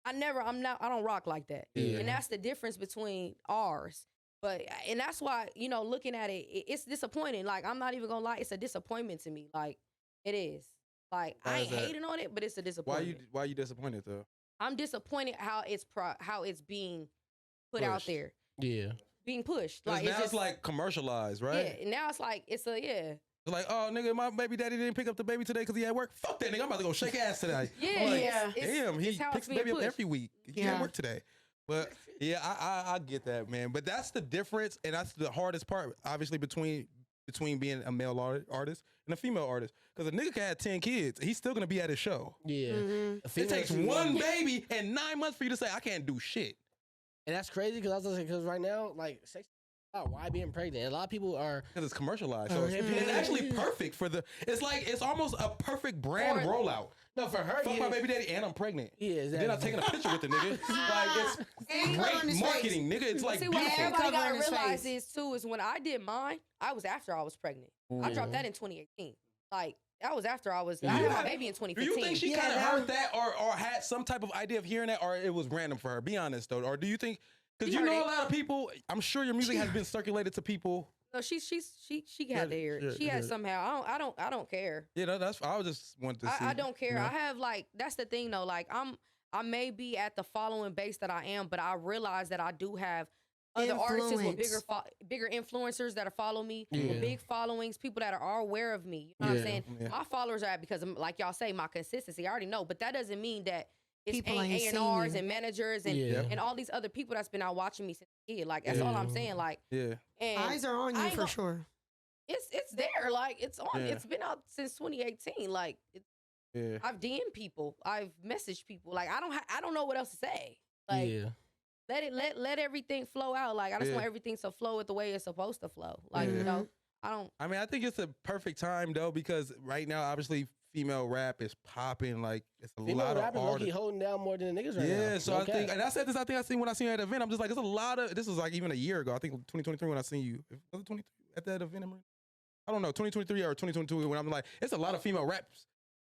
S4: I don't rock like that. Yeah. And that's the difference between ours. And that's why, looking at it, it's disappointing. Like, I'm not even gonna lie, it's a disappointment to me. Like, it is. Like, I ain't hating on it, but it's a disappointment.
S1: Why are you disappointed though?
S4: I'm disappointed how it's being put out there. Yeah. Being pushed.
S1: Like, now it's like commercialized, right?
S4: Yeah. And now it's like, It's
S1: like, oh, nigga, my baby daddy didn't pick up the baby today because he had work. Fuck that nigga, I'm about to go shake ass today. Damn, he picks the baby up every week. He had work today. But yeah, I get that, man. But that's the difference, and that's the hardest part, obviously, between being a male artist and a female artist. Because a nigga can have 10 kids, he's still gonna be at his show. Yeah. Mm-hmm. It takes one baby and 9 months for you to say, I can't do shit.
S3: And that's crazy because right now, like, sex. Why being pregnant? A lot of people are,
S1: because it's commercialized. So it's actually perfect for it's almost a perfect brand rollout.
S3: No, for her,
S1: fuck my baby daddy and I'm pregnant. Yeah, exactly. Then I'm taking a picture with the nigga. Like, it's great marketing, nigga. It's like beautiful.
S4: What everybody gotta realize is when I did mine, I was after I was pregnant. I dropped that in 2018. Like, that was after I had my baby in 2015.
S1: Do you think she kind of heard that or had some type of idea of hearing that, or it was random for her? Be honest though. Or do you think? Because a lot of people, I'm sure your music has been circulated to people
S4: No, she had to hear it. She had somehow. I don't care.
S1: Yeah, that's. I was just wanted to see.
S4: I don't care.
S1: You know?
S4: I have like that's the thing though. Like I may be at the following base that I am, but I realize that I do have other artists with bigger influencers that are follow me, with big followings, people that are aware of me. You know what I'm saying? Yeah. My followers are because of, like y'all say, my consistency. I already know, but that doesn't mean that it's A&Rs and managers and all these other people that's been out watching me since a kid. Like that's all I'm saying. Like
S2: and eyes are on you for sure.
S4: It's there. Like it's on. It's been out since 2018. Like I've DM'd people. I've messaged people. Like I don't know what else to say. Like let everything flow out. Like I just want everything to flow with the way it's supposed to flow. Like you know, I mean,
S1: I think it's a perfect time though because right now, obviously, female rap is popping. Like it's a
S3: female
S1: lot
S3: rap
S1: of artists
S3: holding down more than the niggas right now.
S1: Yeah, so I think, and I said this. I think I seen when I seen you at the event. I'm just like, it's a lot of. This was like even a year ago. I think 2023 when I seen you. Was it 23 at that event? I don't know, 2023 or 2022 when I'm like, it's a lot of female raps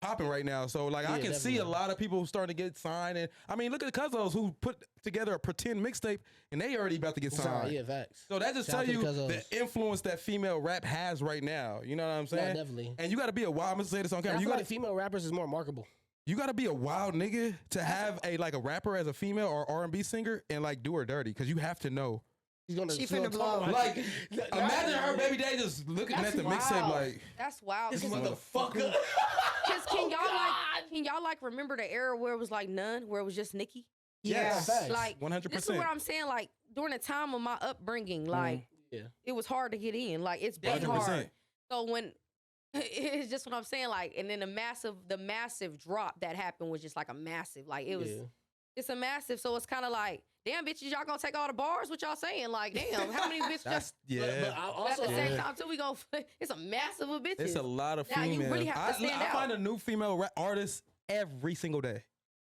S1: popping right now. So like I can see a lot of people starting to get signed. And I mean, look at the Cuzzos who put together a pretend mixtape and they already about to get signed.
S3: Yeah, facts.
S1: So that just tell you the influence that female rap has right now. You know what I'm saying?
S3: Yeah, definitely.
S1: And you got to be a wild. I'm gonna say this on camera.
S3: You got female rappers is more marketable.
S1: You got to be a wild nigga to have a rapper as a female or R&B singer and like do her dirty because you have to know.
S2: She finna blow.
S1: Like, imagine her baby day just looking at the mixtape like.
S4: That's wild.
S1: This motherfucker.
S4: Because can y'all like remember the era where it was like none, where it was just Nicki?
S1: Yes.
S4: Like
S1: 100%.
S4: This is what I'm saying. Like during the time of my upbringing, like it was hard to get in. Like it's been
S1: 100%.
S4: hard. So when it's just what I'm saying. Like and then the massive drop that happened was just like a massive. Like it was. It's a massive. So it's kind of like. Damn, bitches, y'all gonna take all the bars? What y'all saying? Like, damn, how many bitches just...
S3: But also,
S4: at the same time, too, we gonna... It's a massive of bitches.
S1: It's a lot of
S4: now,
S1: females.
S4: You really have to stand out.
S1: I find a new female rap artist every single day.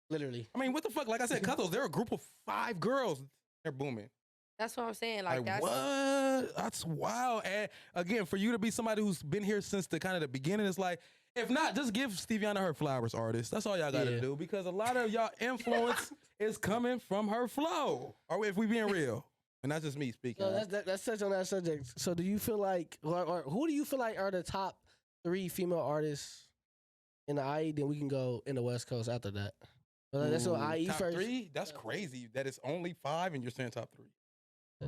S3: Literally.
S1: I mean, what the fuck? Like I said, Cuzzos, they're a group of 5 girls. They're booming.
S4: That's what I'm saying. Like that's...
S1: What? That's wild. And again, for you to be somebody who's been here since the kind of the beginning, it's like, if not, just give Steviana her flowers, artist. That's all y'all gotta do because a lot of y'all influence is coming from her flow. Or if we being real, and that's just me speaking.
S3: So let's touch on that subject. So do you feel like, or who do you feel like are the top 3 female artists in the IE? Then we can go in the West Coast after that. That's what IE
S1: top
S3: first.
S1: 3? That's crazy. That it's only 5 and you're saying top 3.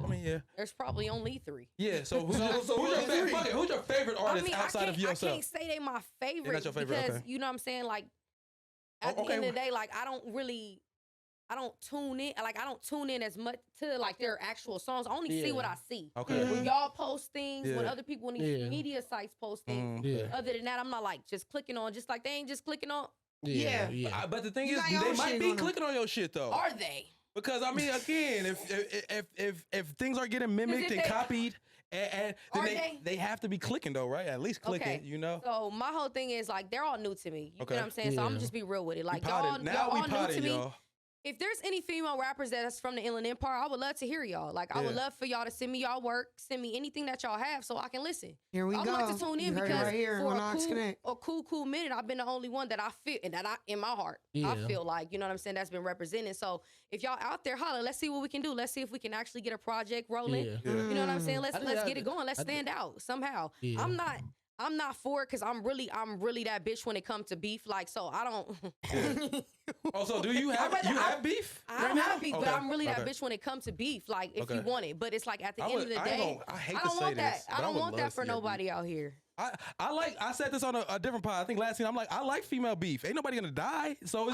S1: I mean,
S4: there's probably only 3.
S1: Yeah, so who's your favorite artist outside of yourself?
S4: I can't say they my favorite,
S1: that's your favorite
S4: because you know what I'm saying. Like at the end of the day, like I don't tune in. Like I don't tune in as much to like their actual songs. I only see what I see.
S1: Okay.
S4: When y'all post things, when other people in these media sites post things. Other than that, I'm not like just clicking on. Just like they ain't just clicking on.
S1: But the thing is, they might be clicking on your shit though.
S4: Are they?
S1: Because I mean, again, if things are getting mimicked and copied, and then they have to be clicking though, right? At least clicking, you know.
S4: So my whole thing is like they're all new to me. You know what I'm saying? So I'm gonna just be real with it. Like y'all all new to me. If there's any female rappers that's from the Inland Empire, I would love to hear y'all. Like I would love for y'all to send me y'all work, send me anything that y'all have, so I can listen.
S2: Here we go.
S4: I would like to tune in because
S2: for
S4: a cool minute, I've been the only one that I feel and that I in my heart, I feel like you know what I'm saying. That's been represented. So if y'all out there, holler. Let's see what we can do. Let's see if we can actually get a project rolling. You know what I'm saying? Let's get it going. Let's stand out somehow. I'm not for it because I'm really that bitch when it comes to beef. Like, so I don't.
S1: Also, do you have beef?
S4: I don't have beef, but I'm really that bitch when it comes to beef. Like, if you want it, but it's like at the end of the day, I don't want that. I don't want that for nobody out here.
S1: I said this on a different pod. I think last time I'm like, I like female beef. Ain't nobody gonna die, so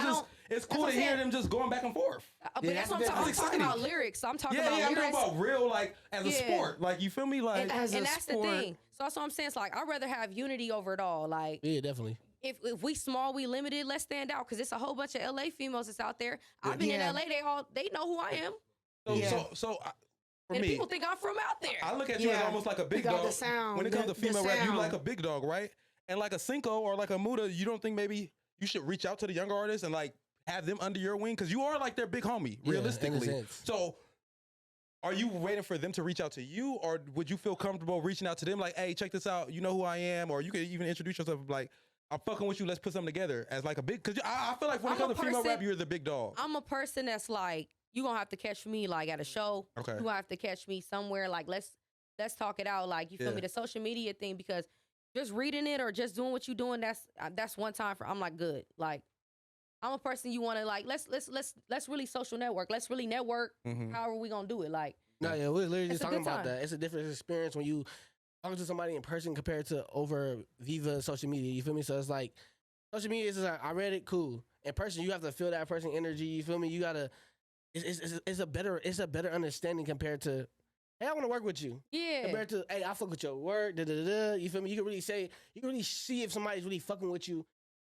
S1: it's cool to hear them just going back and forth.
S4: But that's what I'm talking about lyrics. I'm talking about lyrics.
S1: I'm talking about real, like as a sport. Like you feel me, like
S4: and that's the thing. So that's what I'm saying. It's like I'd rather have unity over it all. Like
S3: definitely.
S4: If we small, we limited, let's stand out because it's a whole bunch of LA females that's out there. I've been in LA. They know who I am.
S1: So for
S4: and
S1: me,
S4: people think I'm from out there.
S1: I look at you as almost like a big dog. When it comes to female rap, you like a big dog, right? And like a Cinco or like a Muda, you don't think maybe you should reach out to the younger artists and like have them under your wing because you are like their big homie, realistically. So. Are you waiting for them to reach out to you, or would you feel comfortable reaching out to them like, hey, check this out, you know who I am, or you could even introduce yourself like, I'm fucking with you, let's put something together as like a big, because I feel like when it comes to female rap, you're the big dog.
S4: I'm a person that's like, you gonna have to catch me like at a show. Okay. You gonna have to catch me somewhere like let's let's talk it out. Like, you feel me? The social media thing, because just reading it or just doing what you're doing, that's one time for, I'm like, good. Like, I'm a person you want to, like, let's really social network. Let's really network. How are we going to do it? Like,
S3: No, yeah, we're literally
S4: it's
S3: just
S4: a
S3: talking
S4: good
S3: about
S4: time.
S3: that. It's a different experience when you talk to somebody in person compared to over Viva social media. You feel me? So it's like social media is like, I read it, cool. In person, you have to feel that person energy. You feel me? You gotta. It's a better understanding compared to, hey, I want to work with you.
S4: yeah.
S3: Compared to, hey, I fuck with your work. Da, da, da, da. You feel me? You can really see if somebody's really fucking with you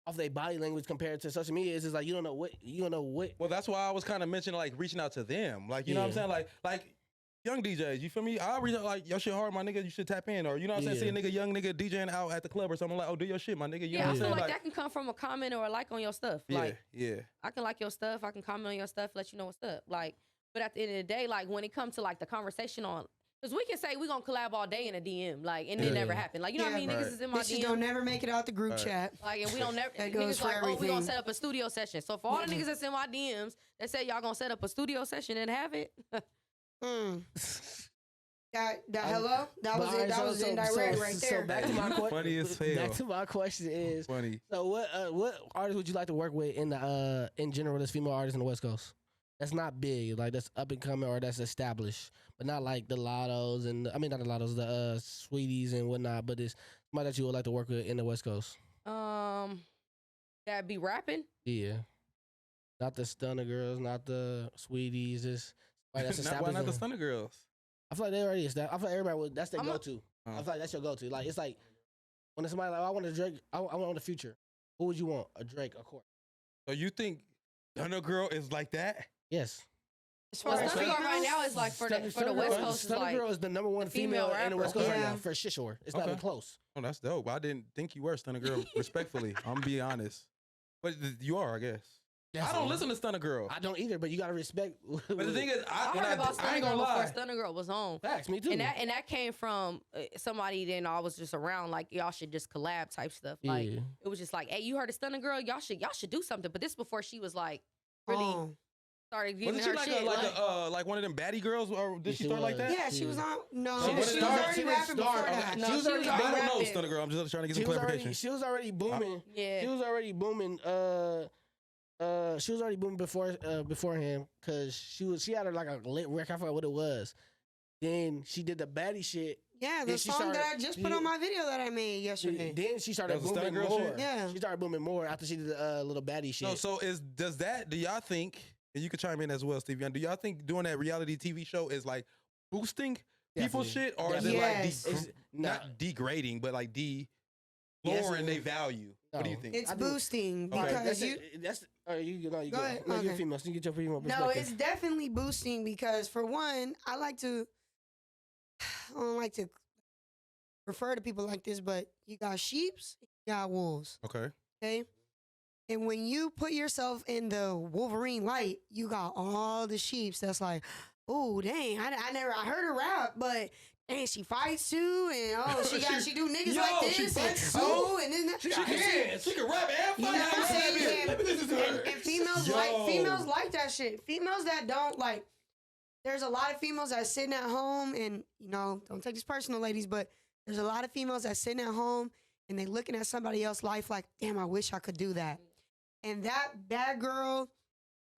S3: off their body language compared to social media. It's just like you don't know what.
S1: Well, that's why I was kind of mentioning like reaching out to them. Like, you know what I'm saying? Like young DJs, you feel me? I reach out like, your shit hard, my nigga, you should tap in. Or, you know what I'm saying? See a young nigga DJing out at the club or something, like, oh, do your shit, my nigga. You know what
S4: I
S1: I'm
S4: feel
S1: saying?
S4: like that can come from a comment or a like on your stuff. Like, I can like your stuff. I can comment on your stuff, let you know what's up. Like, but at the end of the day, like, when it comes to like the conversation on, because we can say we gonna collab all day in a DM, like, and it never happened. Like, you know what I mean? Niggas is in my
S2: Bitches
S4: DM.
S2: don't never make it out the group chat.
S4: Like, and we don't never.
S2: That goes
S4: Niggas
S2: for
S4: like, oh, we gonna
S2: everything.
S4: set up a studio session. So for all the niggas that's in my DMs that say y'all gonna set up a studio session and have it,
S2: That hello? That was it. That was indirect right there.
S3: So back to my question.
S1: Funny as hell.
S3: Back to my question is,
S1: Funny.
S3: so what artists would you like to work with in general? That's female artists in the West Coast. That's not big, like that's up and coming or that's established, but not like the Lottos and not the Lottos, the Sweeties and whatnot. But it's somebody that you would like to work with in the West Coast.
S4: that be rapping.
S3: Yeah, not the Stunner Girls, not the Sweeties. Just like that's established.
S1: Why not the Stunner Girls?
S3: I feel like they already established. I feel like everybody would. That's their go-to.
S1: Oh.
S3: I feel like that's your go-to. Like it's like when somebody like, I want a Drake. I want the Future. Who would you want? A Drake, of course.
S1: So you think Stunner Girl is like that?
S3: Yes.
S2: As
S4: Well,
S2: far as
S4: Stunner Girl right
S2: females,
S4: now is like for the West Coast. Is
S3: Stunner
S4: like,
S3: Girl is the number one
S4: female
S3: female in the
S4: rapper.
S3: West Coast right
S2: Yeah.
S3: now for sure. It's not even close.
S1: Oh, that's dope. I didn't think you were Stunner Girl. Respectfully, I'm gonna be honest. But you are, I guess. I don't listen to Stunner Girl.
S3: I don't either, but you gotta respect.
S1: But the thing is,
S4: I heard about
S1: I
S4: Stunner
S1: ain't
S4: Girl
S1: gonna
S4: before
S1: lie.
S4: Stunner Girl was on.
S3: Facts, me too.
S4: And that came from somebody. Then I was just around, like, y'all should just collab type stuff. Like,
S3: Yeah.
S4: it was just like, hey, you heard of Stunner Girl? Y'all should do something. But this before she was like really started getting
S1: Wasn't
S4: her
S1: she
S4: shit.
S1: like one of them baddie girls, or did she start like that?
S2: Yeah, she was on. No,
S3: She
S2: she
S3: was
S2: was
S3: started-
S2: already
S3: she was
S2: rapping before
S3: started-
S2: that.
S4: No,
S3: She was
S4: she
S3: already
S4: was
S1: I don't know
S4: rapping.
S1: Stunner Girl. I'm just trying to get
S3: She
S1: some
S3: was
S1: clarification.
S3: she was already booming.
S4: Yeah.
S3: She was already booming. She was already booming beforehand because she had her like a lit record. I forgot what it was. Then she did the baddie shit.
S2: Yeah, the
S3: Then she
S2: song that
S3: started-
S2: I just put on my video that I made yesterday.
S3: Then she started
S1: That was the
S3: booming
S1: Stunner Girl
S3: more.
S1: shit?
S2: Yeah.
S3: She started booming more after she did the little baddie shit.
S1: No, so do y'all think, and you can chime in as well, Steviana, do y'all think doing that reality TV show is like boosting people's
S3: Definitely.
S1: shit, or is it
S2: Yes.
S1: like
S3: It's
S1: not degrading, but like
S3: Yes,
S1: lowering
S3: it
S1: their
S3: is.
S1: value? What do you
S3: No.
S1: think?
S2: It's
S3: I do-
S2: boosting
S1: Okay.
S2: because
S3: you go
S2: Go
S3: go.
S2: ahead.
S3: No, you're
S2: Okay.
S3: female. So you get your female
S2: No,
S3: perspective.
S2: it's definitely boosting because for one, I don't like to refer to people like this, but you got sheeps, you got wolves,
S1: Okay.
S2: okay? And when you put yourself in the Wolverine light, you got all the sheeps that's like, oh, dang, I heard her rap, but dang, she fights too, and she do niggas like this,
S1: she fights too.
S2: and then
S1: She can rap and
S2: You know what I'm saying?
S1: Let me listen to her.
S2: and females like that shit. Females that don't like. There's a lot of females that sitting at home, and don't take this personal, ladies, but there's a lot of females that sitting at home and they looking at somebody else's life like, damn, I wish I could do that. And that bad girl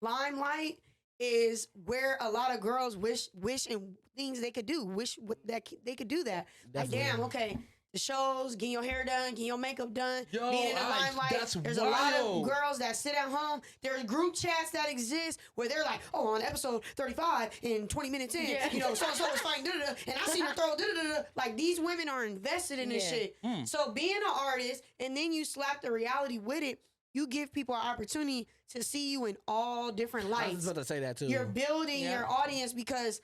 S2: limelight is where a lot of girls wish and things they could do. Wish that they could do that. Like, damn, okay. The shows, getting your hair done, getting your makeup done,
S1: Yo,
S2: being in the limelight.
S1: that's
S2: There's a lot of
S1: wild.
S2: girls that sit at home. There's group chats that exist where they're like, oh, on episode 35 and 20 minutes in, so-and-so was fighting, da-da-da, and I seen her throw, da-da-da. Like, these women are invested in this shit. So being an artist, and then you slap the reality with it, you give people an opportunity to see you in all different lights.
S3: I was about to say that too.
S2: You're building your audience because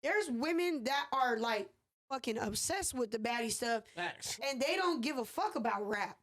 S2: there's women that are like fucking obsessed with the baddie stuff.
S3: Facts.
S2: And they don't give a fuck about rap.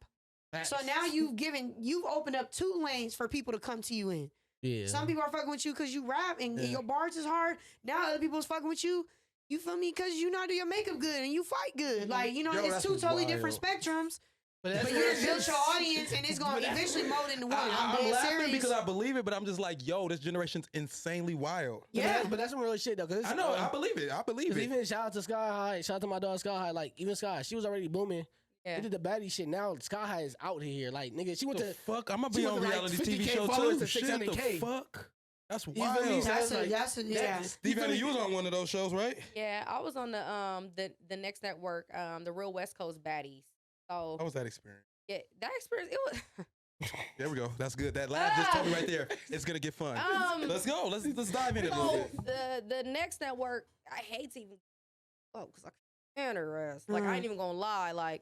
S3: Facts.
S2: So now you've opened up 2 lanes for people to come to you in.
S3: Yeah.
S2: Some people are fucking with you because you rap and your bars is hard. Now other people's fucking with you. You feel me? Because you know how to do your makeup good and you fight good. Like,
S1: Yo,
S2: it's
S1: that's
S2: 2 totally
S1: wild.
S2: different spectrums.
S3: But that's
S2: But you done built your audience, and it's gonna eventually mold into one. I'm
S1: I'm
S2: dead
S1: laughing
S2: serious.
S1: because I believe it, but I'm just like, yo, this generation's insanely wild.
S2: Yeah.
S3: but that's some real shit though. Cause
S1: I know, I believe it. I believe
S3: 'cause
S1: it.
S3: even shout out to Sky High, shout out to my dog Sky High. Like even Sky, she was already booming.
S4: Yeah.
S3: They did the baddie shit. Now Sky High is out here. Like nigga, she went
S1: The
S3: to.
S1: fuck, I'm gonna
S3: she
S1: be
S3: went
S1: on
S3: to, like,
S1: reality
S3: 50K
S1: TV show
S3: followers
S1: too.
S3: to
S1: Shit, the
S3: 600K.
S1: fuck? That's
S3: You feel me?
S1: wild.
S3: So it's like,
S2: Yeah.
S1: Steviana, you was on one of those shows, right?
S4: Yeah, I was on the next network, the Real West Coast Baddies. So
S1: How was that experience?
S4: yeah, that experience it was.
S1: There we go. That's good. That laugh just told me right there. It's gonna get fun. Let's go. Let's dive in it a little
S4: So
S1: bit.
S4: the next network, I hate to even because I can't rest. Like I ain't even gonna lie. Like,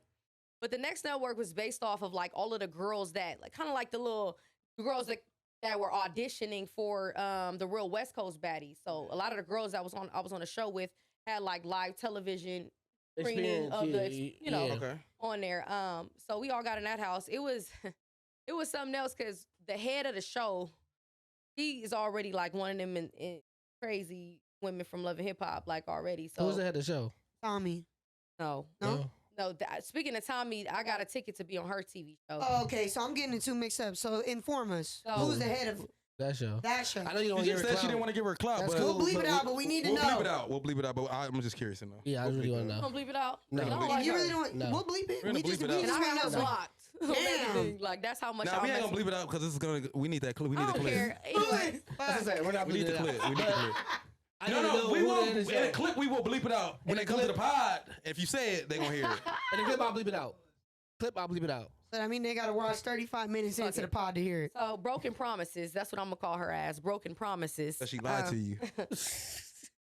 S4: but the next network was based off of like all of the girls that like kind of like the little girls that were auditioning for the Real West Coast Baddies. So a lot of the girls I was on a show with had like live television screening of the
S1: Okay.
S4: on there. So we all got in that house. It was it was something else because the head of the show, she is already like one of them in crazy women from Love and Hip Hop, like already. So
S3: Who's the head of the show?
S2: Tommy.
S4: no. Speaking of Tommy, I got a ticket to be on her TV show.
S2: Oh, okay, so I'm getting the two mixed up. So inform us.
S4: So-
S2: Who's the head of
S3: That show.
S2: that show?
S3: I know you don't
S1: She
S3: hear
S1: just
S3: her
S1: said she didn't want to give her clout,
S3: That's
S1: but
S3: cool.
S2: We'll bleep it out, but we need to
S1: we'll
S2: know.
S1: bleep it out. We'll bleep it out, but I'm just curious to know.
S3: Yeah, I
S1: We'll
S3: really
S1: bleep
S3: want
S1: it
S3: to
S1: out.
S3: know.
S4: Don't bleep it out.
S3: No.
S4: You don't
S2: If
S4: like
S2: you
S4: her.
S2: really don't,
S3: No.
S2: we'll bleep it.
S1: We're gonna
S2: We just
S1: bleep it
S2: we
S1: out.
S4: And
S2: just
S4: I
S2: want
S4: got
S2: to
S4: us
S2: know.
S4: blocked. on
S2: Damn.
S4: everything. Like that's how much
S1: Now we
S4: I
S1: ain't
S4: mess
S1: gonna bleep it out because this is gonna. We need that clip. We
S4: I
S1: need the
S4: don't
S1: clip.
S4: care. Anyway,
S3: That's what I'm saying. We're not
S1: We need the
S3: bleeping it
S1: clip.
S3: out.
S1: We need the clip.
S3: I
S1: No,
S3: need to
S1: no,
S3: know
S1: we
S3: who
S1: will.
S3: the head of the
S1: In the
S3: show.
S1: clip, we will bleep it out. When
S3: In
S1: it
S3: the
S1: comes to the
S3: clip-
S1: pod, if you say it, they gonna hear it.
S3: And the clip, I'll bleep it out. Clip, I'll bleep it out.
S2: But I mean, they gotta watch 35 minutes into the pod to hear it.
S4: so broken promises. That's what I'm gonna call her as. Broken promises.
S1: That she lied to you,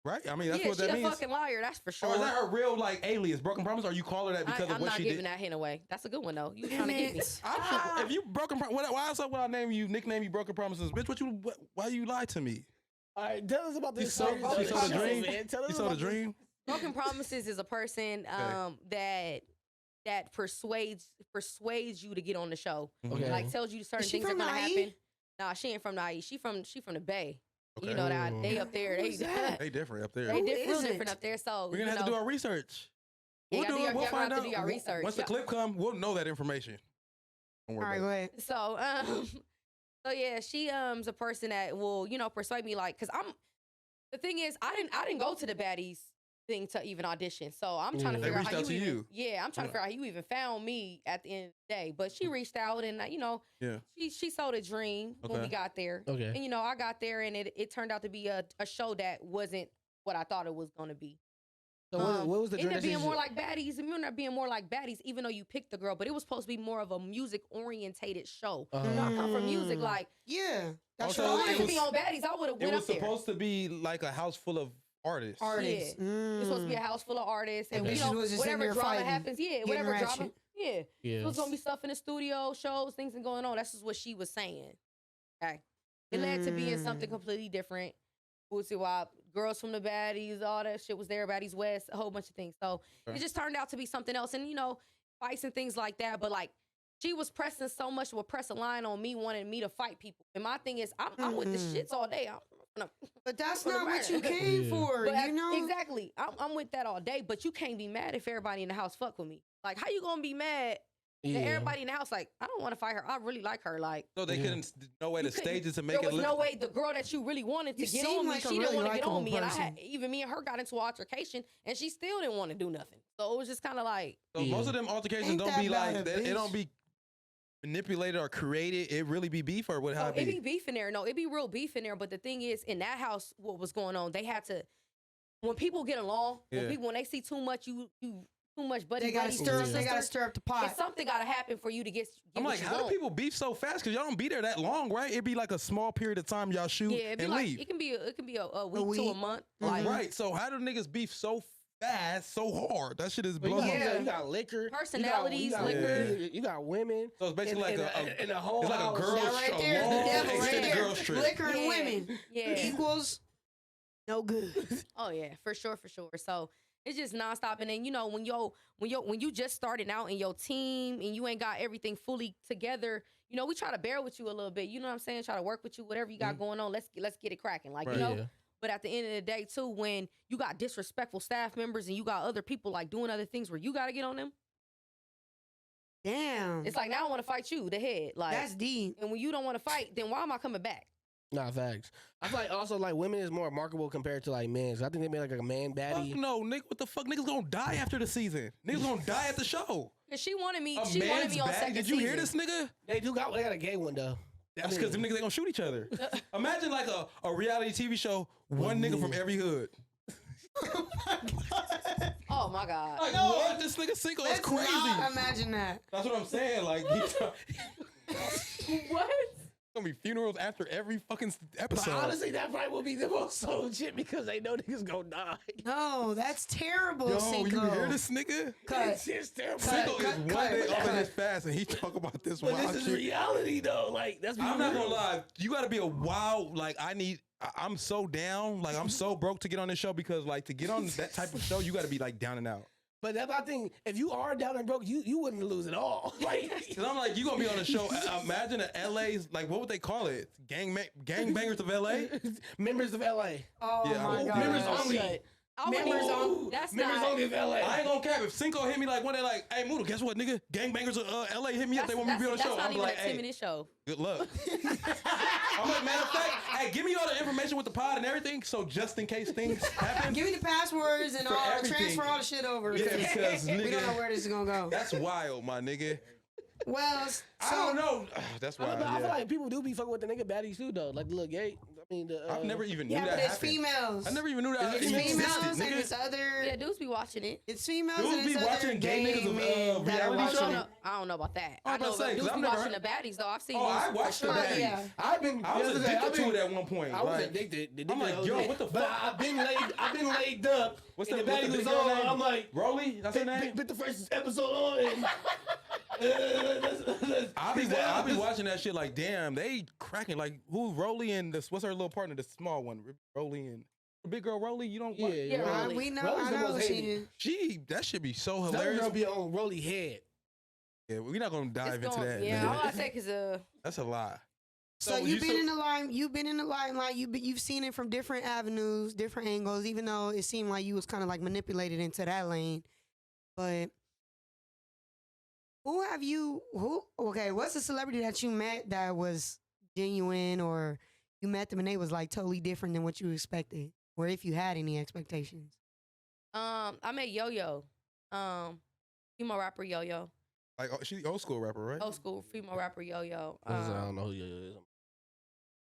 S1: right? I mean, that's
S4: yeah,
S1: what
S4: she
S1: that
S4: a
S1: means.
S4: fucking liar. That's for
S1: Or
S4: sure.
S1: is that her real like alias, Broken Promise? Or you call her that because of
S4: I'm
S1: what
S4: not
S1: she
S4: giving
S1: did?
S4: that hint away. That's a good one though. You
S2: Damn
S4: trying to get me?
S2: it.
S1: If you Broken Promise, why else would I nickname you Broken Promises, bitch? Why you lied to me?
S3: All right, tell us about
S1: You
S3: this.
S1: sold
S3: story.
S1: a dream.
S3: Man. Tell us
S1: You sold a
S3: about this.
S1: dream.
S4: Broken promises is a person that persuades you to get on the show.
S3: Okay.
S4: Like tells you certain
S2: Is she
S4: things are
S2: from
S4: gonna
S2: the IE?
S4: happen. Nah, she ain't from the IE. She from the Bay.
S1: Okay.
S4: You know that they up there.
S2: Who's
S4: They
S2: that?
S1: They different up there.
S4: they
S2: Who
S4: real
S2: is
S4: different
S2: it?
S4: up there. So
S1: We're gonna
S4: you
S1: have to
S4: know,
S1: do our research.
S4: Yeah,
S1: We'll
S4: y'all
S1: do
S4: do
S1: it. We'll
S4: y'all
S1: find
S4: have
S1: out.
S4: to do your research.
S1: Once the
S4: Yeah.
S1: clip come, we'll know that information. Don't
S2: All
S1: worry
S2: right,
S1: about
S2: go
S1: it.
S2: ahead.
S4: so yeah, she is a person that will persuade me like because I'm. The thing is, I didn't go to the baddies thing to even audition. So I'm trying to
S3: They
S4: figure out
S1: reached
S4: how
S1: out to
S4: even,
S1: you.
S4: Yeah, I'm trying to figure out how you even found me at the end of the day. But she reached out and
S1: Yeah.
S4: she sold a dream when
S1: Okay.
S4: we got there.
S3: Okay.
S4: And I got there and it turned out to be a show that wasn't what I thought it was gonna be.
S3: So what was the
S4: It
S3: dream?
S4: ended up
S3: that
S4: being
S3: you-
S4: more like baddies. It ended up being more like baddies, even though you picked the girl. But it was supposed to be more of a music orientated show.
S3: Uh-huh.
S4: I come from music,
S2: Mm.
S4: like
S2: Yeah, that's
S1: Also,
S2: your
S4: if I wanted
S1: it
S4: to
S1: was-
S4: be on baddies, I would have
S1: It
S4: went
S1: was
S4: up there.
S1: supposed to be like a house full of artists.
S2: artist.
S4: Yeah. It's supposed to be a house full of artists, and
S3: Okay.
S2: Bitches was just in
S4: whatever
S2: there
S4: drama
S2: fighting,
S4: happens,
S2: getting
S4: whatever drama,
S2: ratchet.
S4: yeah.
S3: Yeah.
S4: So it's gonna be stuff in the studio, shows, things and going on. That's just what she was saying. Okay, it led to being something completely different. Bootsy Wop, girls from the baddies, all that shit was there. Baddies West, a whole bunch of things. So
S1: Okay.
S4: it just turned out to be something else, and fights and things like that. But like she was pressing so much, would press a line on me, wanting me to fight people. And my thing is, I'm with the shits all day.
S2: But that's
S4: For the
S2: not what
S4: murder.
S2: you came
S3: Yeah.
S2: for,
S4: But
S2: you know?
S4: exactly. I'm with that all day, but you can't be mad if everybody in the house fuck with me. Like, how you gonna be mad
S3: Yeah.
S4: that everybody in the house like, I don't want to fight her. I really like her. Like,
S1: So they
S3: Yeah.
S1: couldn't no way
S4: you
S1: to
S4: couldn't-
S1: stage it to make
S4: there
S1: it
S4: was
S1: look.
S4: no way the girl that you really wanted to
S2: You
S4: get
S2: seem
S4: on me,
S2: like a
S4: she
S2: really
S4: didn't want to get on
S2: likable
S4: me, and
S2: person.
S4: even me and her got into an altercation, and she still didn't want to do nothing. So it was just kind of like,
S1: So most
S3: Yeah.
S1: of them altercations
S2: Ain't
S1: don't
S2: that
S1: be
S2: bad
S1: like
S2: a
S1: it
S2: bitch?
S1: don't be manipulated or created. It really be beef or what? How
S4: oh,
S1: it
S4: it
S1: be?
S4: be beef in there. No, it be real beef in there. But the thing is, in that house, what was going on? They had to. When people get along,
S1: Yeah.
S4: when they see too much, you too much buddy.
S2: They gotta
S4: buddy,
S2: stir.
S4: sister,
S2: They gotta
S4: sister,
S2: stir up the
S4: and
S2: pot.
S4: something gotta happen for you to get.
S1: I'm
S4: what
S1: like,
S4: you
S1: how do
S4: want.
S1: people beef so fast? Because y'all don't be there that long, right? It'd be like a small period of time y'all shoot
S4: Yeah, it'd be
S1: and
S4: like
S1: leave.
S4: it can be a week to a
S2: week.
S4: month.
S2: Mhm.
S4: Like
S1: Right. So how do niggas beef so fast, so hard? That shit is
S3: But you
S1: blowing.
S3: got,
S2: Yeah.
S3: you got liquor,
S4: Personalities,
S3: you got,
S4: liquor.
S3: You got women.
S1: So it's basically like
S3: in a whole
S1: it's like a
S3: house.
S1: girl-
S2: That right there,
S1: long
S2: the devil right
S1: extended
S2: there.
S1: girls trip.
S2: Liquor and
S4: Yeah.
S2: women
S4: Yeah.
S2: equals no good.
S4: Oh yeah, for sure. So it's just nonstop. And then when you just starting out in your team and you ain't got everything fully together, we try to bear with you a little bit. You know what I'm saying? Try to work with you, whatever you got going on. Let's get it cracking. Like
S1: Right.
S3: Yeah.
S4: But at the end of the day, too, when you got disrespectful staff members and you got other people like doing other things where you got to get on them,
S2: Damn.
S4: It's like now I want to fight you, the head. Like
S2: That's deep.
S4: and when you don't want to fight, then why am I coming back?
S3: Nah, facts. I feel like also like women is more remarkable compared to like men. So I think they made like a man
S1: Fuck
S3: baddie.
S1: no, nigga. What the fuck? Niggas gonna die after the season. Niggas gonna die at the show.
S4: Cause she wanted me.
S1: A
S4: She wanted
S1: man's
S4: me on
S1: baddie?
S4: second
S1: Did you hear
S4: season.
S1: this nigga?
S3: They got a gay one though.
S1: That's because them niggas they gonna shoot each other. Imagine like a reality TV show, one nigga from every hood.
S4: Oh my god.
S1: Like what? This nigga Cinco is
S2: Let's
S1: crazy.
S2: not imagine that.
S1: That's what I'm saying. Like
S4: What?
S1: gonna be funerals after every fucking
S3: But
S1: episode.
S3: honestly, that probably will be the most sold shit because they know niggas gonna die.
S2: No, that's terrible,
S1: Yo,
S2: Cinco.
S1: you hear this nigga?
S2: Cut.
S3: It's just terrible.
S1: Cinco is
S2: cut,
S1: one
S2: cut,
S1: day off
S2: cut.
S1: of his fast, and he talk about this
S3: But
S1: wild
S3: this is
S1: shit.
S3: reality though. Like that's
S1: I'm not gonna lie. You gotta be a wild. Like I'm so down. Like I'm so broke to get on this show because like to get on that type of show, you gotta be like down and out.
S3: But that's my thing. If you are down and broke, you wouldn't lose at all. Like,
S1: Cause I'm like, you gonna be on the show. Imagine a LA's like, what would they call it? Gangbangers of LA.
S3: members of LA.
S2: Oh
S1: Yeah,
S2: my
S1: oh,
S2: god.
S3: members only.
S4: Shut. I
S2: Members
S4: wouldn't-
S2: on-
S4: That's
S3: members
S4: not.
S3: only of LA.
S1: I ain't gonna cap. If Cinco hit me like one day, like, hey Moodle, guess what, nigga? Gangbangers of LA hit me up. They want me to be on the
S4: that's
S1: show.
S4: not
S1: I'm
S4: even
S1: like,
S4: a
S1: hey,
S4: 10-minute show.
S1: good luck. I'm like, matter of fact, hey, give me all the information with the pod and everything, so just in case things happen.
S2: Give me the passwords and
S1: For
S2: all.
S1: everything.
S2: Transfer all the shit over.
S1: Yeah, because
S2: we don't know
S1: nigga,
S2: where this is gonna go.
S1: that's wild, my nigga.
S2: Well,
S1: I don't know. That's
S3: I,
S1: wild.
S3: don't know, I feel
S1: Yeah.
S3: like people do be fucking with the nigga baddies too, though. Like the little gay. I mean, the.
S1: I've never even knew
S2: yeah,
S1: that
S2: but it's
S1: happened.
S2: females.
S1: I never even knew that
S2: It's
S1: even
S2: females
S1: existed,
S2: and
S1: nigga.
S2: it's other.
S4: Yeah, dudes be watching it.
S2: It's females
S1: Dudes
S2: and it's
S1: be
S2: other
S1: watching gay niggas of,
S2: men that are
S1: reality
S2: watching
S1: shows?
S2: it.
S4: I don't know about that.
S1: I
S4: I
S1: was
S4: know
S1: about to say,
S4: about
S1: 'cause
S4: dudes
S1: I've
S4: be
S1: never
S4: watching
S1: heard-
S4: the baddies though. I've seen.
S1: Oh, I
S4: those.
S1: watched the
S2: sure,
S1: baddies.
S2: yeah.
S3: I've been.
S1: I was
S3: yesterday,
S1: addicted
S3: I've
S1: to
S3: been-
S1: it at one point.
S3: I was
S1: like,
S3: addicted.
S1: I'm like, yo, what the
S3: But
S1: fuck?
S3: I've been laid up.
S1: What's
S3: and
S1: the
S3: the baddie
S1: big
S3: was
S1: girl
S3: on.
S1: name?
S3: I'm like,
S1: Rolly? That's her name?
S3: put the first episode on. And,
S1: I'll be watching that shit like, damn, they cracking. Like, who Rolly and this? What's her little partner, the small one? Rolly and the big girl Rolly. You don't.
S3: Yeah,
S4: Yeah,
S3: yeah.
S4: Rolly.
S2: We know.
S3: Rolly's
S2: I
S3: the
S2: know
S3: most
S2: what she
S3: hated.
S2: is.
S1: She that should be so
S3: That
S1: hilarious.
S3: girl be on Rolly head.
S1: Yeah, we're not gonna dive
S4: It's
S1: into
S4: going-
S1: that.
S4: Yeah,
S1: nigga.
S4: all I say is
S1: That's a lie.
S2: So you've been in the line. You've been in the limelight. You've seen it from different avenues, different angles. Even though it seemed like you was kind of like manipulated into that lane, but who have you? Who? Okay, what's the celebrity that you met that was genuine, or you met them and they was like totally different than what you expected, or if you had any expectations?
S4: I met Yo-Yo, female rapper Yo-Yo,
S1: Like, she's old school rapper, right?
S4: old school female rapper Yo-Yo.
S3: I don't know who you is.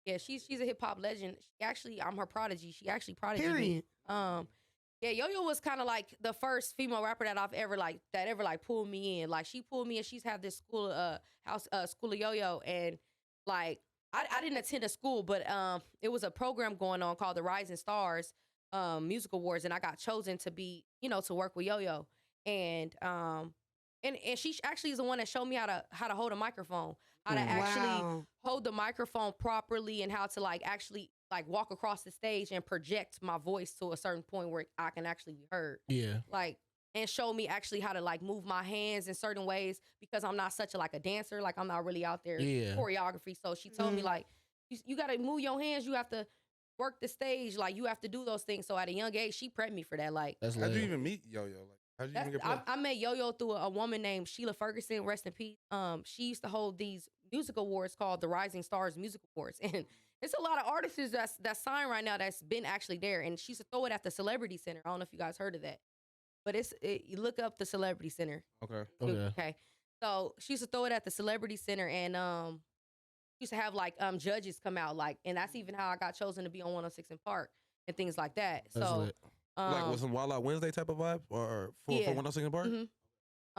S4: Yeah, she's a hip hop legend. She actually, I'm her prodigy. She actually prodigy me.
S2: Period.
S4: Yeah, Yo-Yo was kind of like the first female rapper that I've ever pulled me in. Like she pulled me in. She's had this school school of Yo-Yo, and like I didn't attend a school, but it was a program going on called the Rising Stars Music Awards, and I got chosen to be, to work with Yo-Yo, and she actually is the one that showed me how to hold a microphone, how to actually
S2: Wow.
S4: hold the microphone properly, and how to like actually like walk across the stage and project my voice to a certain point where I can actually be heard.
S3: Yeah.
S4: Like, and show me actually how to like move my hands in certain ways because I'm not such a dancer. Like I'm not really out there
S3: Yeah.
S4: choreography. So she told me like, you got to move your hands. You have to work the stage. Like you have to do those things. So at a young age, she prepped me for that. Like,
S3: That's
S1: How'd you
S3: lit.
S1: even meet Yo-Yo? Like, how'd you even get
S4: I met Yo-Yo through a woman named Sheila Ferguson, rest in peace. She used to hold these music awards called the Rising Stars Music Awards. And it's a lot of artists that's signed right now that's been actually there. And she used to throw it at the Celebrity Center. I don't know if you guys heard of that. But you look up the Celebrity Center.
S1: Okay.
S3: Okay.
S4: So she used to throw it at the Celebrity Center, and she used to have judges come out, and that's even how I got chosen to be on 106 in Park and things like that.
S3: That's
S4: So
S3: lit.
S1: Like, was some Wild Out Wednesday type of vibe? Or for
S4: Yeah.
S1: 106 in Park?
S4: Mhm.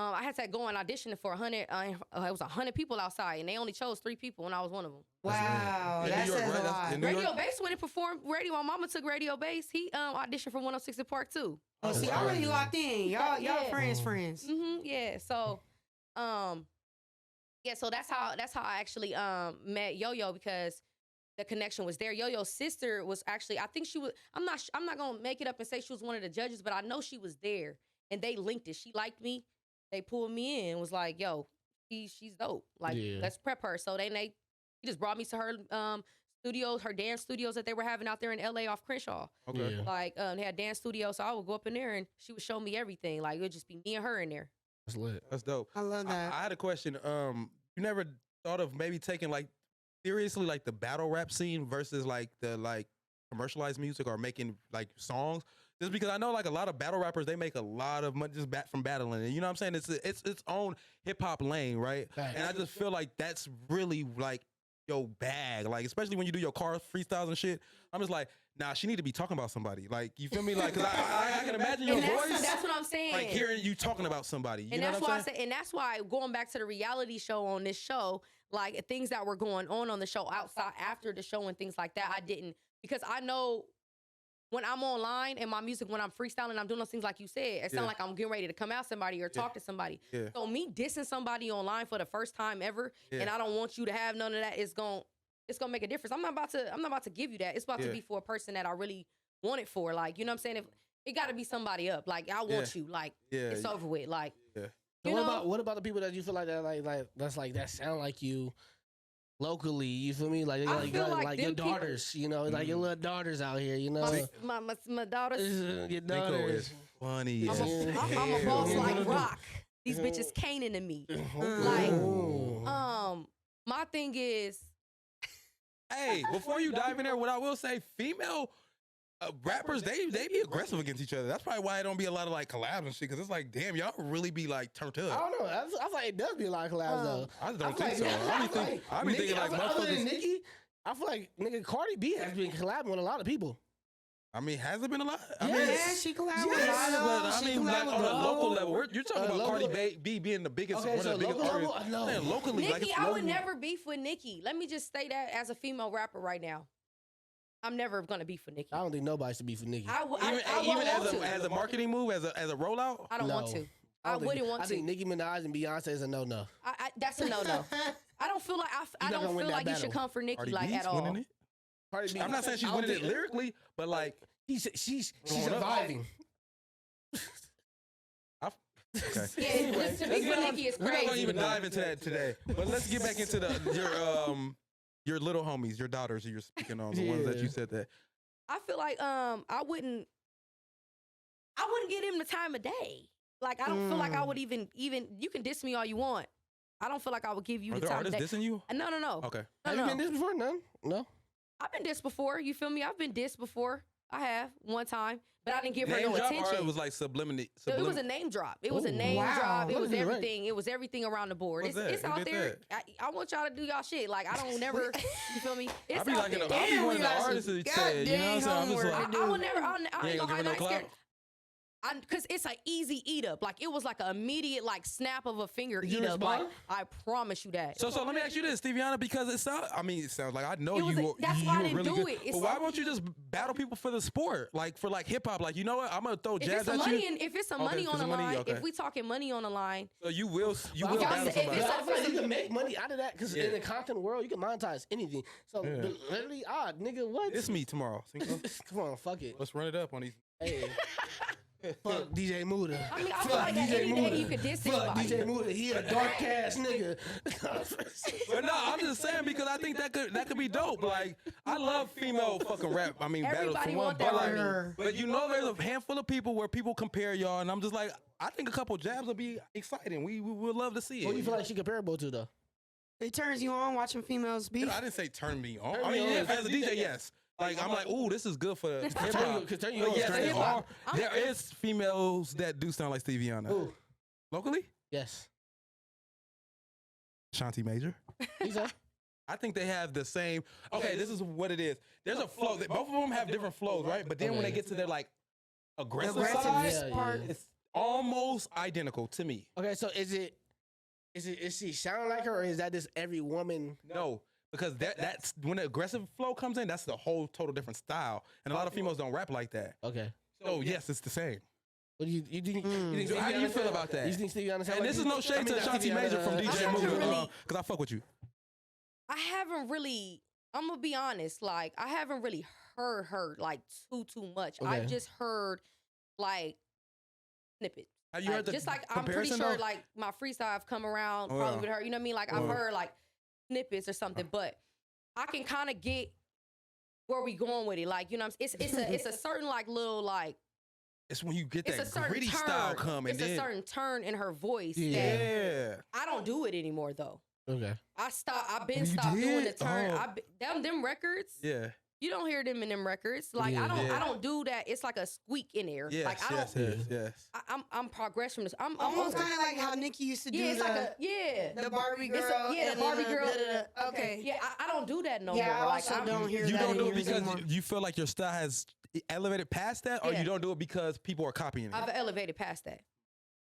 S4: I had to go and audition for 100. It was 100 people outside, and they only chose 3 people, and I was one of them.
S2: Wow,
S1: In
S2: that
S1: New York,
S2: says
S1: right?
S2: a
S1: That's
S2: lot.
S1: in New
S4: Radio
S1: York?
S4: Bass went and performed radio. My mama took Radio Bass. He auditioned for 106 in Park too.
S2: Oh, see,
S1: wow.
S2: I'm already locked in. Y'all
S4: Yeah.
S2: friends.
S4: Yeah. So, so that's how I actually met Yo-Yo, because the connection was there. Yo-Yo's sister was actually, I think she was, I'm not gonna make it up and say she was one of the judges, but I know she was there, and they linked it. She liked me. They pulled me in and was like, yo, she's dope. Like,
S3: Yeah.
S4: let's prep her. So they just brought me to her studios, her dance studios that they were having out there in LA off Crenshaw.
S1: Okay.
S3: Yeah.
S4: Like, they had dance studios, so I would go up in there and she would show me everything. Like, it would just be me and her in there.
S3: That's lit.
S1: That's dope.
S2: I love that.
S1: I had a question. You never thought of maybe taking like seriously like the battle rap scene versus like the like commercialized music or making like songs? Just because I know like a lot of battle rappers, they make a lot of money just from battling, and you know what I'm saying? It's its own hip hop lane, right?
S3: Right.
S1: And I just feel like that's really like your bag, like especially when you do your car freestyles and shit. I'm just like, nah, she need to be talking about somebody. Like, you feel me? Like, cause I can imagine your
S4: And
S1: voice.
S4: that's what I'm saying.
S1: Like hearing you talking about somebody. You
S4: And
S1: know
S4: that's
S1: what
S4: why
S1: I'm saying?
S4: and that's why going back to the reality show on this show, like things that were going on the show outside after the show and things like that, I didn't, because I know when I'm online and my music, when I'm freestyling, I'm doing those things like you said, it sounds like I'm getting ready to come out somebody or talk to somebody.
S1: Yeah.
S4: So me dissing somebody online for the first time ever, and I don't want you to have none of that, it's gonna make a difference. I'm not about to give you that. It's about to be for a person that I really want it for. Like, you know what I'm saying? If it got to be somebody up. Like, I want you. Like, it's over with. Like,
S3: So what about the people that you feel like that sound like you locally? You feel me? Like your daughters, you know, like your little daughters out here, you know.
S4: my daughters.
S3: Your
S1: Nico
S3: daughters.
S1: is funny.
S4: I'm a boss like Rock. These bitches caning to me. Like, my thing is,
S1: Hey, before you dive in there, what I will say, female rappers, they be aggressive against each other. That's probably why it don't be a lot of like collabs and shit. Cause it's like, damn, y'all really be like turned up.
S3: I don't know. I feel like it does be a lot of collabs though.
S1: I don't think so. I be thinking like
S3: other than
S1: motherfuckers.
S3: Nicki, I feel like nigga Cardi B has been collabing with a lot of people.
S1: I mean, has it been a lot? I
S3: Yes.
S1: mean,
S2: Yeah, she collabed with
S1: yes,
S2: a lot
S1: but
S2: of.
S1: I
S2: She
S1: mean, like
S2: collabed
S1: on
S2: with
S1: a
S2: a
S1: local
S2: lot.
S1: level, you're talking about
S3: local-
S1: Cardi B being the biggest,
S3: Okay,
S1: one
S3: so
S1: of the biggest
S3: local
S1: artists.
S3: level? No.
S1: Man, locally, like
S4: Nicki,
S1: it's
S4: I would
S1: local.
S4: never beef with Nicki. Let me just say that as a female rapper right now. I'm never gonna beef with Nicki.
S3: I don't think nobody should be for Nicki.
S4: I
S1: Even
S4: won't want to.
S1: as a marketing move, as a rollout.
S4: I don't want to. I
S3: don't think-
S4: wouldn't want
S3: I
S4: to.
S3: think Nicki Minaj and Beyonce is a no.
S4: That's a no. I don't feel like I
S3: not gonna
S4: don't
S3: win
S4: feel
S3: that
S4: like you should
S3: battle.
S4: come for Nicki
S1: Cardi
S4: like
S1: B's
S4: at all.
S1: winning it.
S3: Cardi B,
S1: I'm not saying she's
S3: I don't
S1: winning it
S3: think-
S1: lyrically, but like,
S3: She's
S1: Growing up.
S3: surviving.
S1: okay.
S4: Yeah, to beef with Nicki is
S1: We're not gonna
S4: crazy.
S1: even dive into that today. But let's get back into your little homies, your daughters who you're speaking on, the ones that
S3: Yeah.
S1: you said that.
S4: I feel like I wouldn't give him the time of day. Like, I don't feel like I would even you can diss me all you want. I don't feel like I would give you
S1: Are
S4: the
S1: there
S4: time of
S1: artists
S4: day.
S1: dissing you?
S4: No.
S1: Okay.
S3: Have you been this before? None? No.
S4: I've been dissed before. You feel me? I've been dissed before. I have one time, but I didn't give her
S1: Name
S4: no
S1: drop, or
S4: attention.
S1: it was like subliminal.
S4: It was a name drop. It was a
S3: Ooh.
S4: name
S2: Wow.
S4: drop. It
S3: What
S4: was
S3: is it, right?
S4: everything. It was everything around the board.
S1: What's
S4: It's
S1: that? Who
S4: out
S1: did
S4: there. I want y'all to do y'all shit. Like, I don't never. You feel me? It's
S1: I be
S4: out
S1: like,
S4: there.
S1: I be
S2: Damn,
S1: one of
S2: we
S1: the
S2: got some
S1: artists that said, you know what I'm saying? I'm just
S2: goddamn
S1: like,
S2: homework.
S4: I will never. I
S1: you
S4: ain't
S1: ain't
S4: gonna
S1: gonna
S4: hide.
S1: give her no
S4: I ain't scared.
S1: clout?
S4: Because it's an easy eat up. Like, it was like an immediate like snap of a finger
S3: Did you
S4: eat up. Like,
S3: respond?
S4: I promise you that.
S1: So let me ask you this, Steviana, because it sounds like I know
S4: It was
S1: you.
S4: that's
S1: you
S4: why I
S1: were
S4: didn't
S1: really
S4: do
S1: good.
S4: it. It's
S1: But why won't you just battle people for the sport, like for like hip hop? Like, you know what? I'm gonna throw
S4: if
S1: jabs
S4: it's some
S1: at
S4: money,
S1: you.
S4: if it's some
S1: Okay,
S4: money
S1: if
S4: on
S1: it's
S4: the
S1: money,
S4: line,
S1: okay.
S4: if we talking money on the line,
S1: So you will
S3: Well,
S1: battle
S4: if
S1: somebody.
S4: it's-
S3: I feel like you can make money out of that because in the content world, you can monetize anything. So
S1: Yeah.
S3: literally, nigga, what?
S1: It's me tomorrow. Cinco.
S3: Come on, fuck it.
S1: Let's run it up on these.
S3: Hey, fuck DJ Muda.
S4: I mean, I feel
S3: Fuck
S4: like at
S3: DJ
S4: any day
S3: Muda.
S4: you could diss
S3: Fuck
S4: anybody.
S3: DJ Muda. He a dark ass nigga.
S1: But no, I'm just saying because I think that could be dope. Like, I love female fucking rap. I mean, battles
S4: Everybody
S1: for one,
S4: want
S1: but
S4: that
S1: like,
S2: from me.
S1: but you know, there's a handful of people where people compare y'all, and I'm just like, I think a couple jabs will be exciting. We would love to see it.
S3: What do you feel like she comparable to though?
S2: It turns you on watching females beef.
S1: I didn't say turn me on.
S3: Turn
S1: I
S3: me
S1: mean,
S3: on.
S1: yeah, as a DJ, yes. Like, I'm like, ooh, this is good for hip hop.
S3: Turn you on.
S1: Yes,
S3: Turn
S1: there
S3: you on.
S1: are. There is females that do sound like Steviana.
S3: Who?
S1: Locally,
S3: Yes.
S1: Shanti Major.
S3: He said.
S1: I think they have the same. Okay, this is what it is. There's a flow. Both of them have different flows, right? But then when they get to their like aggressive
S2: Aggressive
S1: side,
S2: part.
S1: it's almost identical to me.
S3: Okay, so is she sound like her, or is that just every woman?
S1: No, because that's when the aggressive flow comes in. That's the whole total different style, and a lot of females don't rap like that.
S3: Okay.
S1: So yes, it's the same.
S3: What do you think?
S1: How do you feel about that?
S3: You think Steviana sound
S1: And
S3: like
S1: this
S3: you?
S1: is no shade to
S3: not
S1: Shanti
S3: Steviana,
S1: Major from
S4: I
S1: DJ
S4: haven't
S1: Movie,
S4: really-
S1: because I fuck with you.
S4: I haven't really. I'm gonna be honest. Like, I haven't really heard her like too much.
S3: Okay.
S4: I've just heard like snippets.
S1: Have you
S4: Like,
S1: heard the
S4: just like I'm pretty
S1: comparison,
S4: sure
S1: though?
S4: like my freestyle have come around
S1: Oh,
S4: probably
S1: yeah.
S4: with her. You know what I mean? Like, I've
S1: Yeah.
S4: heard like snippets or something, but I can kind of get where we going with it. Like, you know, what I'm, it's a certain like little like
S1: It's when you get
S4: it's a
S1: that
S4: certain
S1: gritty
S4: turn.
S1: style coming.
S4: It's a certain turn in her voice.
S3: Yeah.
S4: That
S1: Yeah.
S4: I don't do it anymore though.
S3: Okay.
S4: I've been
S1: You
S4: stopped doing the
S1: did?
S4: turn.
S1: Oh.
S4: Them records.
S1: Yeah.
S4: You don't hear them in them records. Like
S3: Yeah.
S4: I don't do that. It's like a squeak in there.
S1: Yes,
S4: like I don't.
S1: yes.
S4: I'm progress from this. I'm
S2: Almost
S4: over-
S2: kind of like how Nikki used to do
S4: Yeah, it's like a
S2: the Barbie girl.
S4: the Barbie girl.
S2: Okay.
S4: Yeah, I don't do that no
S2: Yeah,
S4: more.
S2: I
S4: Like
S2: also don't hear
S1: You
S2: that
S1: don't do it
S2: anymore.
S1: because you feel like your style has elevated past that, or
S4: Yeah.
S1: you don't do it because people are copying it?
S4: I've elevated past that.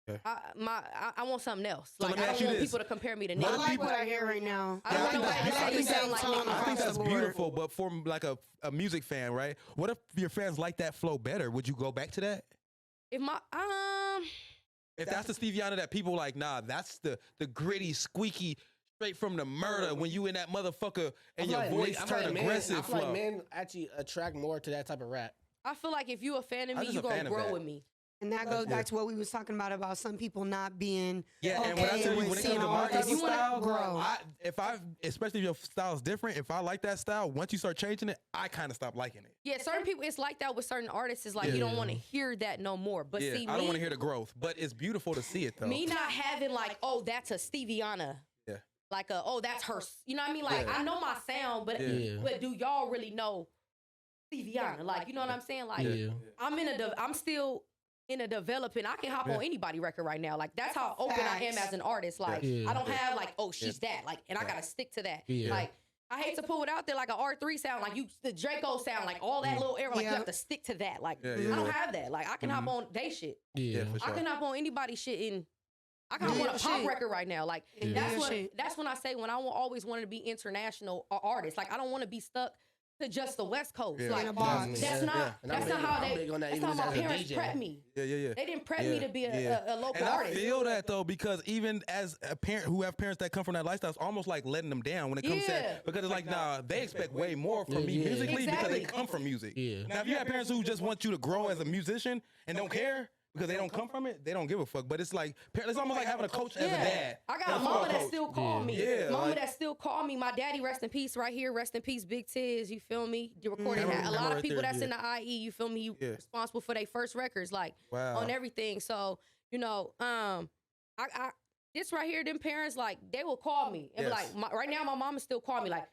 S1: Okay.
S4: I want something else.
S1: So
S4: Like
S1: let me
S4: I
S1: ask
S4: don't
S1: you
S4: want
S1: this.
S4: people to compare me to
S2: I
S4: Nick.
S2: like what I hear right now.
S4: I don't
S1: I think
S4: want
S1: that's
S4: nobody to say you
S1: beautiful.
S4: sound like
S2: Same
S4: Nick.
S2: tone
S1: I think
S2: across
S1: that's
S2: the board.
S1: beautiful, but for like a music fan, right? What if your fans like that flow better? Would you go back to that?
S4: If my
S1: If that's the Steviana that people like, nah, that's the gritty, squeaky, straight from the murder when you in that motherfucker and your voice turn aggressive
S3: I feel
S1: flow.
S3: like men actually attract more to that type of rap.
S4: I feel like if you a fan of
S1: I'm
S4: me,
S1: just
S4: you
S1: a fan
S4: gonna
S1: of
S4: grow
S1: that.
S4: with me.
S2: And that goes
S1: Yeah.
S2: back to what we was talking about some people not being
S1: Yeah, and
S2: okay
S1: when I tell you,
S2: with
S1: when it
S2: seeing
S1: comes to
S2: an
S1: my
S2: artist
S1: type of style,
S2: grow.
S1: especially if your style's different, if I like that style, once you start changing it, I kind of stop liking it.
S4: Yeah, certain people, it's like that with certain artists. It's like you don't want to hear that no more. But
S1: Yeah,
S4: see,
S1: I don't
S4: me,
S1: want to hear the growth, but it's beautiful to see it though.
S4: me not having like, oh, that's a Steviana.
S1: Yeah.
S4: Like oh, that's her. You know what I mean? Like
S1: Yeah.
S4: I know my sound, but
S3: Yeah.
S4: but do y'all really know Steviana? Like you know what I'm saying? Like
S3: Yeah.
S4: I'm still in a developing. I can hop on anybody record right now. Like that's how open I am
S2: Facts.
S4: as an artist. Like
S3: Yeah.
S4: I don't have like, oh, she's that. Like, and I gotta stick to that.
S3: Yeah.
S4: Like I hate to put it out there like a R3 sound, like the Draco sound, like all that little era. Like you
S2: Yeah.
S4: have to stick to that. Like
S1: Yeah,
S4: I
S1: yeah.
S4: don't have that. Like I can hop on they shit.
S3: Yeah.
S1: for
S4: I
S1: sure.
S4: can hop on anybody's shit and I can
S2: Do
S4: hop on
S2: your
S4: a pop
S2: shit.
S4: record right now. Like
S2: Yeah.
S4: that's
S2: Do your
S4: what
S2: shit.
S4: that's when I say when I always wanted to be international artist. Like I don't want to be stuck to just the West Coast.
S1: Yeah.
S4: Like
S2: In a box.
S4: that's
S3: Yeah.
S4: not
S3: And I'm
S4: that's not
S3: big-
S4: how
S3: I'm big on that
S4: that's
S3: even
S4: how my
S3: as a
S4: parents
S3: DJ.
S4: prepped me.
S1: Yeah.
S4: They didn't prep me to be a local
S1: And
S4: artist.
S1: I feel that though, because even as a parent who have parents that come from that lifestyle, it's almost like letting them down when it comes to
S4: Yeah.
S1: that. Because it's like, nah, they expect way more from me
S3: Yeah.
S1: musically because they
S4: Exactly.
S1: come from music.
S3: Yeah.
S1: Now, if you have parents who just want you to grow as a musician and don't care because they don't come from it, they don't give a fuck. But it's like, it's almost like having a coach as a dad.
S4: I got
S1: and
S4: a
S1: football
S4: mama that
S1: coach.
S4: still call me.
S1: Yeah,
S4: Mama
S1: like-
S4: that still call me. My daddy, rest in peace, right here. Rest in peace, Big Tiz. You feel me? The recording
S1: Camera-
S4: that. A lot
S1: camera
S4: of
S1: right
S4: people
S1: there,
S4: that's
S1: yeah.
S4: in the IE, you feel me? You
S1: Yeah.
S4: responsible for their first records, like
S1: Wow.
S4: on everything. So you know, I this right here, them parents like they will call me and be
S1: Yes.
S4: like, right now my mama still call me like.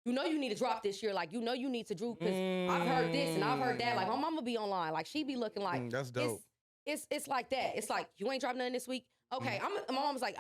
S4: You know you need to drop this year. Like, you know you need to do because I've heard this and I've heard that. Like, my mama be online. Like, she be looking like
S1: That's dope.
S4: It's like that. It's like you ain't dropped nothing this week. Okay, my mom's like,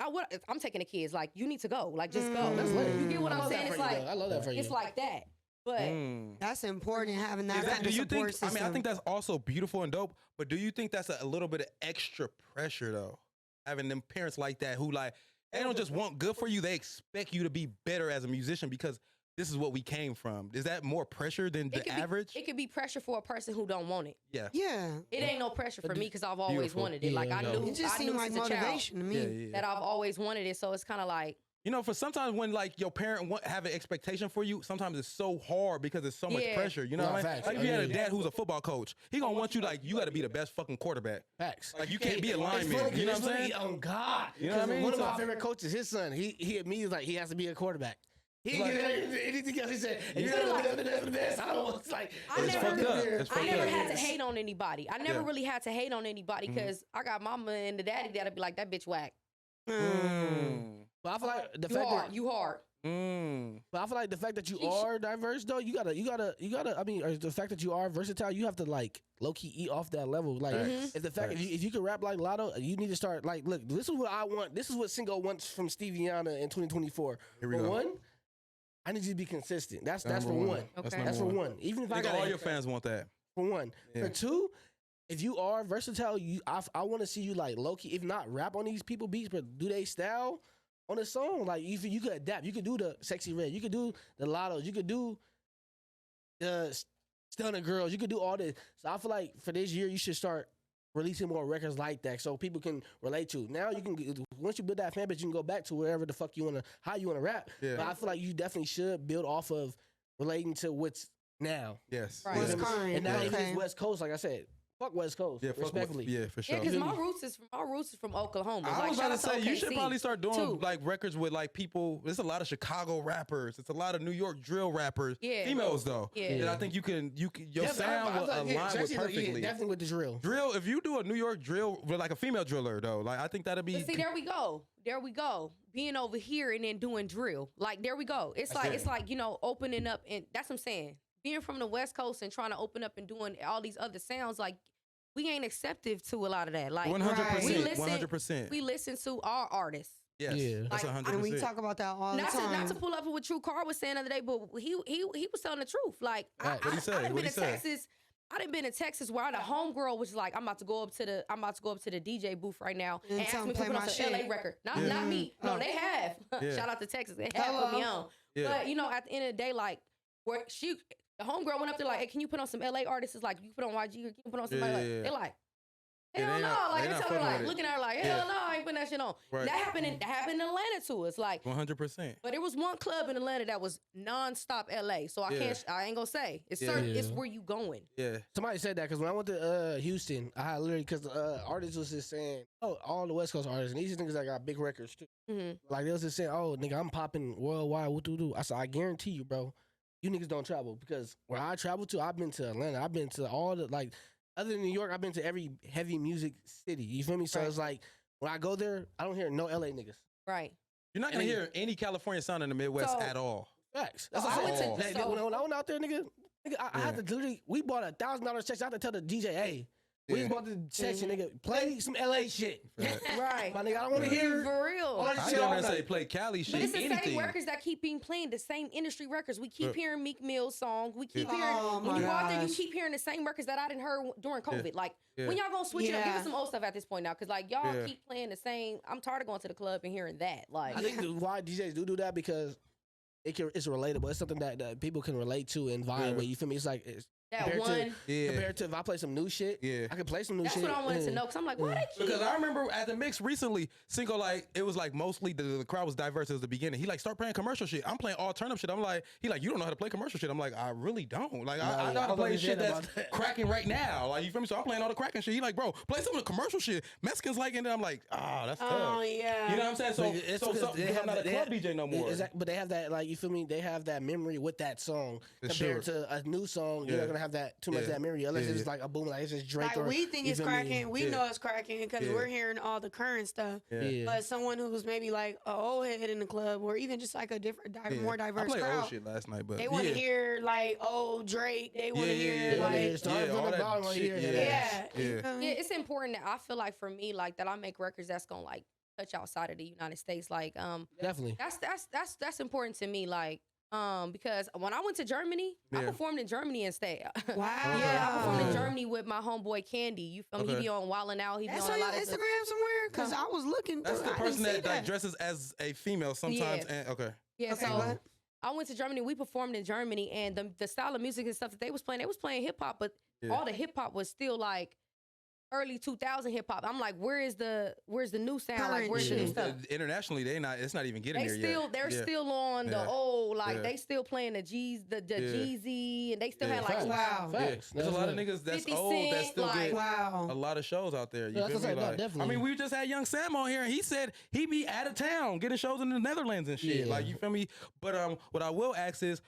S4: I'm taking the kids. Like, you need to go. Like, just go.
S3: That's lit.
S4: You get what
S3: I
S4: I'm
S3: love that
S4: saying?
S3: for
S4: It's
S3: you,
S4: like
S3: though. I love that for you.
S4: it's like that. But
S2: That's important having that
S1: Is that,
S2: kind
S1: do
S2: of
S1: you
S2: support
S1: think?
S2: system.
S1: I mean, I think that's also beautiful and dope. But do you think that's a little bit of extra pressure though? Having them parents like that who like they don't just want good for you; they expect you to be better as a musician because this is what we came from. Is that more pressure than the average?
S4: it could be pressure for a person who don't want it.
S1: Yeah.
S2: yeah.
S4: It ain't no pressure for me because I've always
S1: Beautiful.
S4: wanted it. Like
S3: Yeah,
S4: I
S3: yeah.
S4: knew,
S2: It just
S4: I knew
S2: seemed like
S4: since a child
S2: motivation to me.
S4: that I've always wanted it. So it's kind of like
S1: You know, for sometimes when like your parent have an expectation for you, sometimes it's so hard because there's so much
S4: Yeah.
S1: pressure. You know
S3: No,
S1: what I mean?
S3: facts.
S1: Like if you had a
S3: Yeah.
S1: dad who's a football coach, he gonna want you like you got to be the best fucking quarterback.
S3: Facts.
S1: Like you can't be a
S3: It's
S1: lineman.
S3: funny,
S1: You know
S3: it's
S1: what I'm
S3: funny,
S1: saying?
S3: Oh God.
S1: You know what I
S3: 'Cause
S1: mean?
S3: One of my
S1: So-
S3: favorite coaches, his son, he at me was like he has to be a quarterback. He
S1: Like-
S3: didn't get anything else. He said, "You
S1: Yeah.
S3: gotta be the best." I don't want like.
S4: I
S1: It's
S4: never,
S1: fucked up. It's
S4: I
S1: fucked
S4: never
S1: up.
S4: had to hate on anybody. I never
S1: Yeah.
S4: really had to hate on anybody because I got mama and the daddy that'll be like, that bitch whack.
S3: But I feel like the
S4: You
S3: fact
S4: hard.
S3: that
S4: You hard.
S3: But I feel like the fact that you
S4: Sheesh.
S3: are diverse, though, you gotta. I mean, or the fact that you are versatile, you have to like low key eat off that level. Like,
S1: Facts.
S3: if the fact if you can rap like Lotto, you need to start like, look, this is what I want. This is what Singo wants from Steviana in 2024.
S1: Here we
S3: For
S1: go.
S3: one, I need you to be consistent. That's
S1: Number
S3: for one.
S4: Okay.
S3: That's for one. Even if
S1: I
S3: I
S1: think
S3: got
S1: all your fans want that.
S3: for one.
S1: Yeah.
S3: For two, if you are versatile, I want to see you like low key, if not rap on these people beats, but do they style on a song. Like you could adapt. You could do the Sexy Red. You could do the Lottos. You could do the Stunner Girls. You could do all this. So I feel like for this year, you should start releasing more records like that so people can relate to. Now you can, once you build that fan base, you can go back to wherever the fuck you want to, how you want to rap.
S1: Yeah.
S3: But I feel like you definitely should build off of relating to what's now.
S1: Yes.
S4: Right.
S2: What's
S1: yes.
S2: current?
S3: And now even
S2: Okay.
S3: this West Coast, like I said, fuck West Coast.
S1: Yeah, fuck
S3: respectfully.
S1: yeah, for sure.
S4: Yeah, because my roots is from Oklahoma.
S1: I
S4: Like,
S1: was
S4: shout
S1: about to
S4: out
S1: say you should
S4: OKC,
S1: probably start doing
S4: too.
S1: like records with like people. There's a lot of Chicago rappers. It's a lot of New York drill rappers.
S4: Yeah.
S1: Females though.
S4: Yeah.
S1: That I think you can your
S3: Yeah,
S1: sound will align with
S3: especially,
S1: perfectly.
S3: definitely with the drill.
S1: Drill. If you do a New York drill with like a female driller though, like I think that'd be.
S4: But see, there we go. There we go. Being over here and then doing drill. Like, there we go. It's like, opening up, and that's what I'm saying. Being from the West Coast and trying to open up and doing all these other sounds, like, we ain't acceptive to a lot of that. Like,
S1: 100%. 100%.
S4: we listen to our artists.
S1: Yes.
S3: Yeah.
S1: That's
S4: Like,
S1: 100%.
S2: And we talk about that all the time.
S4: Not to pull up what True Car was saying the other day, but he was telling the truth. Like,
S1: What'd he say?
S4: I done
S1: What'd
S4: been
S1: he
S4: to
S1: say?
S4: Texas. I done been to Texas where the homegirl was like, I'm about to go up to the DJ booth right now
S2: And
S4: and
S2: tell
S4: ask
S2: them
S4: me to
S2: play
S4: put on
S2: my
S4: some
S2: shit.
S4: LA record. Not me. No, they have.
S1: Yeah.
S4: Shout out to Texas. They have put me on.
S1: Yeah.
S4: But at the end of the day, like, the homegirl went up there like, hey, can you put on some LA artists? It's like, you put on YG or can you put on somebody like, they're like,
S1: Yeah,
S4: hell
S1: they
S4: no.
S1: not-
S4: Like,
S1: they
S4: they
S1: not
S4: tell her
S1: fucking
S4: like,
S1: with it.
S4: looking at her like, hell no, I ain't putting that shit on.
S1: Right.
S4: That happened in Atlanta to us. Like,
S1: 100%.
S4: but there was one club in Atlanta that was nonstop LA. So I ain't gonna say. It's certain.
S3: Yeah.
S4: It's where you going.
S1: Yeah.
S3: Somebody said that because when I went to Houston, I had literally because the artist was just saying, oh, all the West Coast artists, and these niggas that got big records too.
S4: Mhm.
S3: Like they was just saying, oh, nigga, I'm popping worldwide. What do? I said, I guarantee you, bro, you niggas don't travel because where I travel to, I've been to Atlanta, I've been to all the like. Other than New York, I've been to every heavy music city. You feel me? So
S4: Right.
S3: it's like when I go there, I don't hear no LA niggas.
S4: Right.
S1: You're not gonna hear any California sound in the Midwest
S4: So-
S1: at all.
S3: Facts. That's
S4: Oh,
S3: what
S4: I
S3: I'm
S4: went
S3: saying.
S4: to-
S3: Like,
S4: so-
S3: when I went out there, nigga, I had to literally. We bought $1,000 checks. I had to tell the DJ, hey, we
S1: Yeah.
S3: just bought the section, nigga. Play some LA shit.
S4: Right.
S3: My nigga, I don't want to hear.
S4: For real.
S3: all that
S1: I
S3: shit
S1: don't
S3: all
S1: necessarily
S3: night.
S1: play Cali shit.
S4: But it's the
S1: anything.
S4: same records that keep being playing, the same industry records. We keep hearing Meek Mill's songs. We keep
S2: Yeah.
S4: hearing,
S2: Oh,
S4: when
S2: my
S4: you go out there, you
S2: gosh.
S4: keep hearing the same records that I didn't heard during COVID. Like,
S1: Yeah.
S4: when y'all gonna switch it up? Give
S2: Yeah.
S4: us some old stuff at this point now. Because, like, y'all
S1: Yeah.
S4: keep playing the same. I'm tired of going to the club and hearing that. Like,
S3: I think why DJs do that because it's relatable. It's something that people can relate to and vibe
S1: Yeah.
S3: with. You feel me? It's like it's
S4: that
S3: compared
S4: one.
S1: Yeah.
S3: compared to if I play some new shit.
S1: Yeah.
S3: I can play some new
S4: That's
S3: shit.
S4: what I wanted to
S3: yeah.
S4: know. Because I'm like, why they keep.
S1: Because I remember at the mix recently, Cinco, like, it was like mostly the crowd was diverse at the beginning. He like, start playing commercial shit. I'm playing all turn up shit. I'm like, he like, you don't know how to play commercial shit. I'm like, I really don't. Like, I know how to play shit that's cracking right now. Like, you feel me? So I'm playing all the cracking shit. He like, bro, play some of the commercial shit. Mexicans like, and then I'm like, that's tough.
S2: Oh, yeah.
S1: You know what I'm saying? So,
S3: But it's
S1: so,
S3: because they
S1: because
S3: have
S1: I'm not a
S3: that-
S1: club DJ no more.
S3: Exactly, but they have that, like, you feel me? They have that memory with that song
S1: For
S3: compared
S1: sure.
S3: to a new song. You're
S1: Yeah.
S3: not gonna have that too much
S1: Yeah.
S3: of that memory unless
S1: Yeah.
S3: it's like a boom, like it's just Drake
S2: Like
S3: or
S2: we think
S3: you
S2: it's
S3: feel me?
S2: cracking. We
S1: Yeah.
S2: know it's cracking because
S1: Yeah.
S2: we're hearing all the current stuff.
S3: Yeah.
S2: But someone who's maybe like a old head in the club, or even just like a different,
S1: Yeah.
S2: more
S1: I
S2: diverse
S1: played
S2: crowd,
S1: old shit last night, but
S2: they want to
S1: yeah.
S2: hear like old Drake. They want to hear
S3: yeah,
S2: like
S3: yeah. Start from
S1: all
S3: the
S1: that
S3: bottom right
S1: shit,
S3: here.
S1: yeah.
S2: yeah.
S1: Yeah.
S2: You feel me?
S4: Yeah, it's important that I feel like for me, like, that I make records that's gonna, like, touch outside of the United States. Like,
S3: Definitely.
S4: that's important to me. Like, because when I went to Germany, I
S1: Yeah.
S4: performed in Germany and stayed.
S2: Wow.
S4: Yeah, I performed in
S1: Okay.
S4: Germany with my homeboy Candy. You feel me? He
S1: Okay.
S4: be on Wildin' Out. He be
S2: That's
S4: on
S2: on
S4: a
S2: your
S4: lot of
S2: Instagram somewhere? Because I was looking
S1: That's
S2: through.
S1: the
S2: I didn't
S1: person
S2: see
S1: that like, dresses as a female sometimes.
S4: Yeah.
S1: And okay.
S4: Yeah,
S2: Okay,
S4: so
S2: what?
S4: I went to Germany. We performed in Germany, and the style of music and stuff that they was playing hip hop, but
S1: Yeah.
S4: all the hip hop was still like early 2000 hip hop. I'm like, where's the new sound? Like,
S2: Current
S4: where's the new
S2: shit.
S4: stuff?
S1: Internationally, it's not even getting
S4: They
S1: there
S4: still
S1: yet.
S4: they're
S1: Yeah.
S4: still on the
S1: Yeah.
S4: old, like,
S1: Yeah.
S4: they still playing the Jeezy, and they still
S1: Yeah.
S4: had like
S3: Facts.
S2: Wow.
S1: Yeah.
S3: Facts.
S1: There's a lot of
S3: That's
S1: niggas that's
S4: 50
S1: old that
S4: Cent,
S1: still
S4: like-
S1: get
S2: Wow.
S1: a lot of shows out there. You
S3: Yeah,
S1: feel
S3: that's
S1: me?
S3: what I'm saying.
S1: Like,
S3: No,
S1: I
S3: definitely.
S1: mean, we just had Young Sam on here, and he said he be out of town getting shows in the Netherlands and shit.
S3: Yeah.
S1: Like, you feel me? But what I will ask is,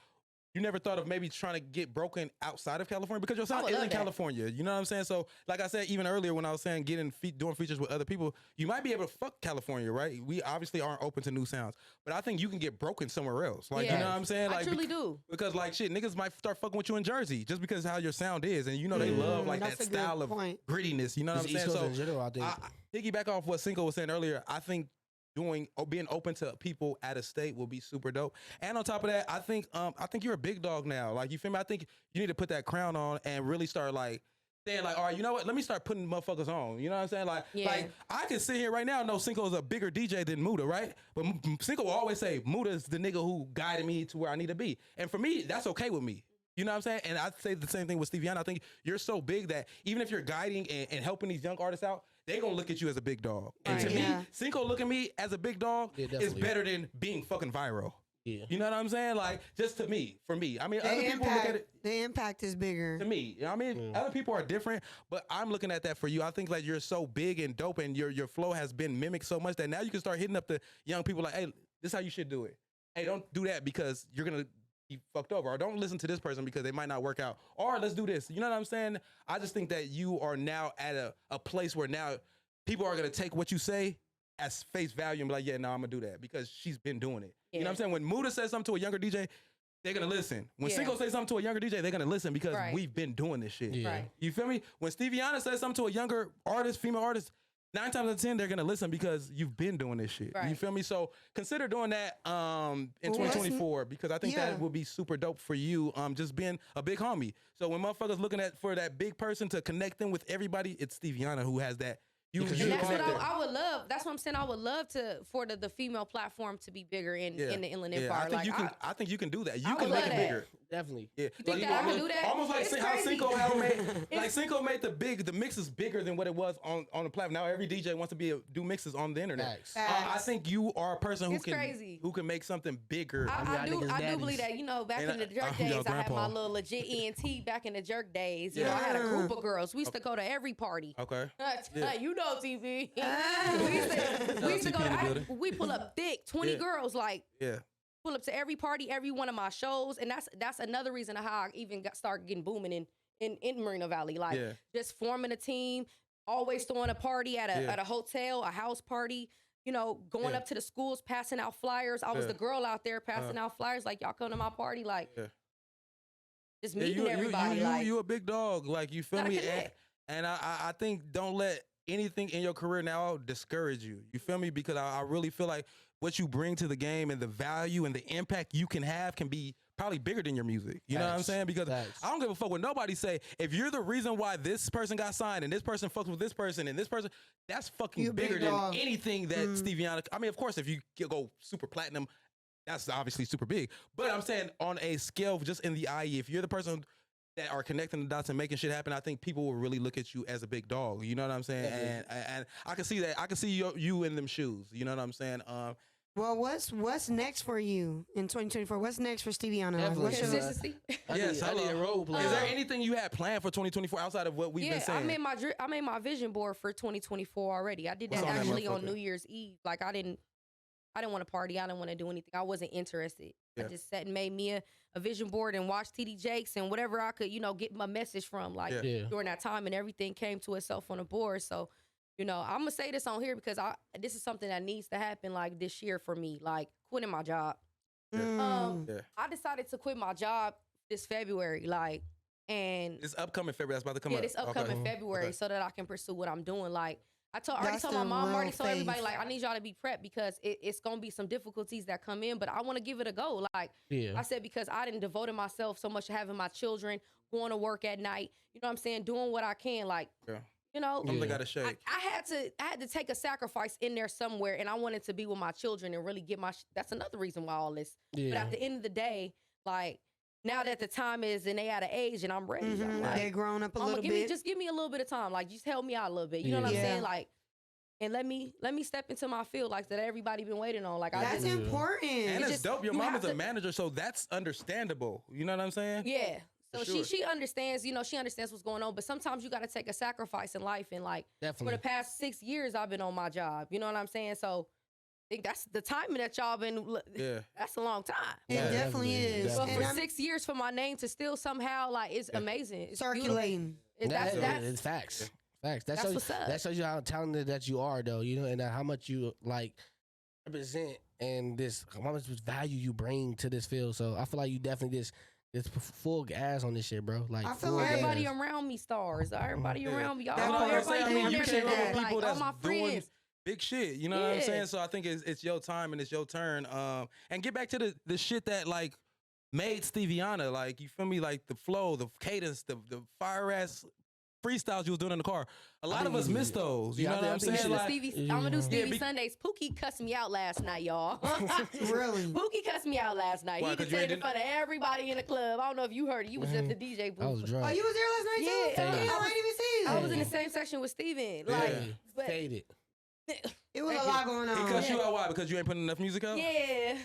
S1: you never thought of maybe trying to get broken outside of California because your sound
S4: would
S1: is
S4: love
S1: in
S4: that.
S1: California. You know what I'm saying? So, like I said, even earlier when I was saying doing features with other people, you might be able to fuck California, right? We obviously aren't open to new sounds, but I think you can get broken somewhere else. Like, you
S4: Yeah.
S1: know what I'm saying?
S4: I
S1: Like,
S4: truly do.
S1: because like shit, niggas might start fucking with you in Jersey just because how your sound is, and you know they love like
S2: that's
S1: that
S2: a good
S1: style of
S2: point.
S1: grittiness. You know what I'm
S3: East
S1: saying?
S3: Coast
S1: So
S3: in general, I think.
S1: piggyback off what Cinco was saying earlier, I think being open to people out of state will be super dope. And on top of that, I think you're a big dog now. Like, you feel me? I think you need to put that crown on and really start like saying like, all right, you know what? Let me start putting motherfuckers on. You know what I'm saying? Like,
S4: Yeah.
S1: like I can sit here right now and know Cinco is a bigger DJ than Muda, right? But Cinco will always say Muda is the nigga who guided me to where I need to be. And for me, that's okay with me. You know what I'm saying? And I'd say the same thing with Steviana. I think you're so big that even if you're guiding and helping these young artists out, they gonna look at you as a big dog. And to
S2: Right. Yeah.
S1: me, Cinco look at me as a big dog
S3: Yeah,
S1: is
S3: definitely.
S1: better than being fucking viral.
S3: Yeah.
S1: You know what I'm saying? Like, just to me, for me. I mean, other people look at it.
S2: The impact is bigger.
S1: To me, I mean, other people are different, but I'm looking at that for you. I think like you're so big and dope, and your flow has been mimicked so much that now you can start hitting up the young people like, hey, this is how you should do it. Hey, don't do that because you're gonna be fucked over, or don't listen to this person because they might not work out, or let's do this. You know what I'm saying? I just think that you are now at a place where now people are gonna take what you say as face value and be like, yeah, no, I'm gonna do that because she's been doing it. You know what I'm saying? When Muda says something to a younger DJ, they're gonna listen. When Cinco says something to a younger DJ, they're gonna listen because we've been doing this shit.
S3: Yeah.
S4: Right.
S1: You feel me? When Steviana says something to a younger artist, female artist, 9 times out of 10, they're gonna listen because you've been doing this shit.
S4: Right.
S1: You feel me? So consider doing that in 2024 because I think that will be super dope for you. Just being a big homie. So when motherfuckers looking for that big person to connect them with everybody, it's Steviana who has that.
S4: And that's what I would love. That's what I'm saying. I would love for the female platform to be bigger in the Inland Empire.
S1: I think you can do that. You
S4: I
S1: can
S4: would
S1: make
S4: love
S1: it
S4: that.
S1: bigger.
S3: Definitely.
S1: Yeah.
S4: You think that I can do that?
S1: Almost like
S4: It's
S1: how
S4: crazy.
S1: Cinco made Cinco made the mixes bigger than what it was on the platform. Now every DJ wants to do mixes on the internet. I think you are a person who can make something bigger.
S4: I do believe that. You know, back in the jerk days, I had my little legit ENT back in the jerk days. You know, I had a group of girls. We used to go to every party.
S1: Okay.
S4: You know, TV. we used to go. We pull up thick, 20 girls, like.
S1: Yeah.
S4: Pull up to every party, every one of my shows, and that's another reason how I even started getting booming in Moreno Valley. Like just forming a team, always throwing a party at a hotel, a house party. You know, going up to the schools, passing out flyers. I was the girl out there passing out flyers, like y'all come to my party, like just meeting everybody.
S1: You a big dog, like you feel me? And I think don't let anything in your career now discourage you. You feel me? Because I really feel like what you bring to the game and the value and the impact you can have can be probably bigger than your music. You know what I'm saying? Because I don't give a fuck what nobody say. If you're the reason why this person got signed and this person fucks with this person and this person, that's fucking bigger than anything that Steviana. I mean, of course, if you go super platinum, that's obviously super big. But I'm saying on a scale just in the IE, if you're the person that are connecting the dots and making shit happen, I think people will really look at you as a big dog. You know what I'm saying? And I can see that. I can see you in them shoes. You know what I'm saying?
S2: Well, what's next for you in 2024? What's next for Steviana? Like, what's your
S4: Consistency.
S1: Yes,
S3: I need a role play.
S1: Is there anything you had planned for 2024 outside of what we've been saying?
S4: I made my vision board for 2024 already. I did that actually on New Year's Eve. Like I didn't want to party. I didn't want to do anything. I wasn't interested. I just sat and made me a vision board and watched TD Jakes and whatever I could, get my message from during that time, and everything came to itself on the board. So, I'm gonna say this on here because this is something that needs to happen like this year for me, like quitting my job. I decided to quit my job this February, and
S1: this upcoming February that's about to come up.
S4: Yeah, this upcoming February, so that I can pursue what I'm doing. Like I already told my mom, already told everybody, like I need y'all to be prepped because it's gonna be some difficulties that come in, but I want to give it a go. Like I said, because I didn't devoted myself so much to having my children, going to work at night. You know what I'm saying? Doing what I can, something got to shake. I had to take a sacrifice in there somewhere, and I wanted to be with my children and really get that's another reason why all this. But at the end of the day, like now that the time is and they at an age and I'm ready, I'm like,
S2: they're grown up a little bit.
S4: Just give me a little bit of time, like just help me out a little bit. You know what I'm saying? Like, and let me step into my field like that everybody been waiting on. Like
S2: that's important.
S1: And it's dope. Your mom is a manager, so that's understandable. You know what I'm saying?
S4: Yeah. So she understands, she understands what's going on. But sometimes you got to take a sacrifice in life. And for the past 6 years, I've been on my job. You know what I'm saying? So I think that's the timing that y'all been. That's a long time.
S2: It definitely is.
S4: But for 6 years, for my name to still somehow it's amazing. It's
S2: circulating.
S3: It's facts. Facts. That shows you how talented that you are, though. And how much you represent and how much value you bring to this field. So I feel like you definitely it's full gas on this shit, bro. Like
S2: I feel
S3: full
S2: like
S4: everybody around me stars. Everybody around me. Y'all
S1: you can't go with people that's
S4: my
S1: doing
S4: friends.
S1: big shit. You know what I'm saying? So I think it's your time and it's your turn. And get back to the shit that made Steviana. Like you feel me? Like the flow, the cadence, the fire ass freestyles you was doing in the car. A lot of us miss those. You know what I'm saying?
S4: I'm gonna do Stevie Sundays. Pookie cussed me out last night, y'all.
S2: Really?
S4: Pookie cussed me out last night. He just said in front of everybody in the club. I don't know if you heard it. You was at the DJ booth.
S3: I was drunk.
S2: Oh, you was there last night too?
S4: Yeah.
S2: I didn't even see you.
S4: I was in the same section with Steven.
S3: Faded.
S2: It was a lot going on.
S1: He cussed you out why? Because you ain't putting enough music out?
S4: Yeah.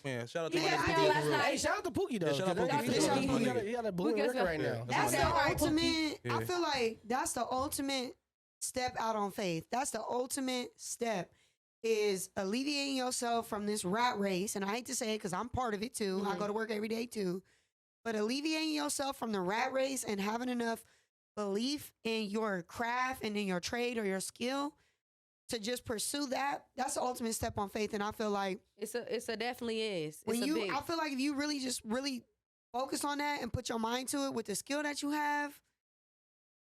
S1: Man, shout out to
S2: Yeah,
S1: my
S2: I
S1: nigga
S2: think-
S1: Pookie
S4: last
S1: for real.
S4: night-
S3: Hey, shout out to Pookie though.
S1: Yeah, shout out to Pookie.
S3: He
S2: Shout out to Pookie.
S3: He got a booming
S4: Pookie
S3: record
S4: is
S3: right now.
S2: That's the
S4: Yeah.
S2: ultimate.
S1: Yeah.
S2: I feel like that's the ultimate step out on faith. That's the ultimate step is alleviating yourself from this rat race. And I hate to say it because I'm part of it too. I
S4: Mhm.
S2: go to work every day too. But alleviating yourself from the rat race and having enough belief in your craft and in your trade or your skill to just pursue that, that's the ultimate step on faith. And I feel like
S4: It's a definitely is.
S2: when
S4: It's
S2: you,
S4: a big.
S2: I feel like if you really focus on that and put your mind to it with the skill that you have,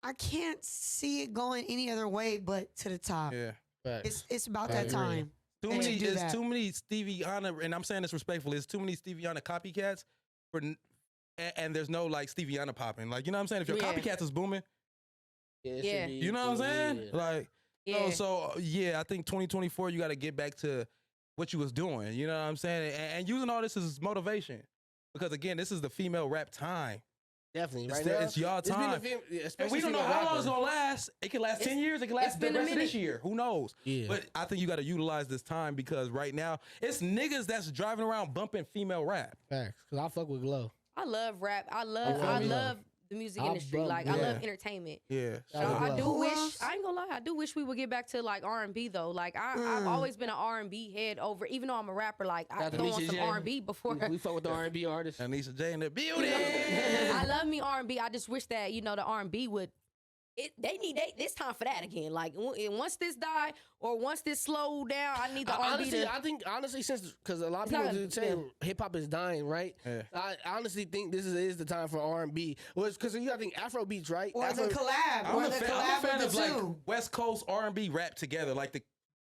S2: I can't see it going any other way but to the top.
S1: Yeah.
S3: Facts.
S2: It's about
S3: I
S2: that
S3: agree.
S2: time.
S1: Too
S2: And
S1: many,
S2: to do
S1: it's
S2: that.
S1: too many Steviana, and I'm saying this respectfully. It's too many Steviana copycats for, and there's no like Steviana popping. Like you know what I'm saying? If your
S4: Yeah.
S1: copycats is booming,
S3: It should
S4: Yeah.
S3: be-
S1: you know what I'm saying?
S3: yeah.
S1: Like
S4: yeah.
S1: so yeah. I think 2024 you got to get back to what you was doing. You know what I'm saying? And using all this as motivation because again, this is the female rap time.
S3: Definitely.
S1: It's,
S3: Right
S1: the-
S3: now,
S1: it's y'all
S3: it's been
S1: time.
S3: a fem- yeah,
S1: And
S3: especially
S1: we don't know
S3: female
S1: how long it's
S3: rappers.
S1: gonna last. It can last 10 years. It can
S4: it's
S1: last the
S4: been a
S1: rest of this
S4: minute.
S1: year. Who knows?
S3: Yeah.
S1: But I think you got to utilize this time because right now it's niggas that's driving around bumping female rap.
S3: Facts. Because I fuck with Glow.
S4: I love rap. I love the music
S3: I
S4: industry.
S3: love-
S4: Like I
S1: yeah.
S4: love entertainment.
S1: Yeah.
S3: I
S4: So
S3: love
S4: I
S3: Glow.
S4: do
S2: Who
S4: wish
S2: else?
S4: I ain't gonna lie. I do wish we would get back to like R&B though. Like I've
S2: Mm.
S4: always been an R&B head over. Even though I'm a rapper, like I
S3: Shout out to
S4: throw on
S3: Nisha
S4: some
S3: J.
S4: R&B before.
S3: We fuck with the R&B artists.
S1: Anisha J in the building.
S4: I love me R&B. I just wish that the R&B would. It's time for that again. Like once this die or once this slow down, I need the R&B
S3: Honestly,
S4: to.
S3: I think since because a lot of
S4: It's
S3: people
S4: not-
S3: do say hip hop is dying, right?
S1: Yeah.
S3: I honestly think this is the time for R&B. Because you got to think Afro beats, right?
S2: Or the
S3: Afro,
S2: collab.
S1: I'm
S2: Or
S1: a
S2: the
S1: fan,
S2: collab
S1: I'm a fan
S2: with
S1: of
S2: the
S1: like
S2: two.
S1: West Coast R&B rap together, like the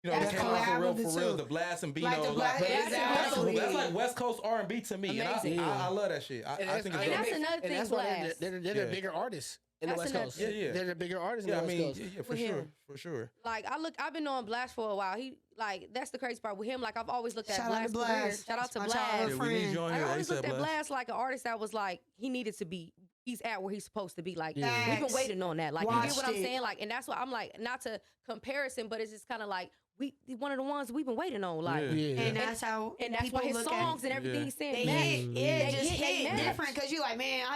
S2: That's
S1: they came out
S2: collab
S1: for real,
S2: with the
S1: for real.
S2: two.
S1: The Blast and Bino,
S2: Like the Blast-
S1: that's
S2: exactly.
S1: like West Coast R&B to me. And
S4: Amazing.
S1: I love that shit. I think it's
S4: And
S1: dope.
S4: that's another thing,
S3: That's why
S4: Blast.
S3: they're
S1: Yeah.
S3: the bigger artists in the
S4: That's
S3: West
S4: another
S3: Coast.
S1: thing. Yeah, yeah.
S3: They're the bigger artists
S1: Yeah, I
S3: in the
S1: mean,
S3: West Coast.
S1: yeah, for
S4: With
S1: sure,
S4: him.
S1: for sure.
S4: Like I've been on Blast for a while. He like that's the crazy part with him. Like I've always looked at
S2: Shout out to
S4: Blast. career.
S2: Blast.
S4: Shout out to
S2: My
S4: Blast.
S2: childhood
S1: Yeah, we need
S2: friend.
S1: you on
S4: I
S1: here.
S4: always
S1: ASAP
S4: looked at
S1: Blast.
S4: Blast like an artist that was like he needed to be. He's at where he's supposed to be. Like
S3: Yeah.
S4: we've been
S2: Facts.
S4: waiting on that. Like you get
S2: Watched
S4: what I'm
S2: it.
S4: saying? Like and that's what I'm like. Not to comparison, but it's just kind of like we one of the ones we've been waiting on. Like
S1: Yeah.
S3: Yeah.
S2: And that's how
S4: and that's
S2: people
S4: why his
S2: look
S4: songs
S2: at
S4: and everything
S1: Yeah.
S4: he's saying.
S2: they
S4: match.
S2: hit.
S4: They
S2: It just
S4: hit, they
S2: hit
S4: match.
S2: different because you like, man,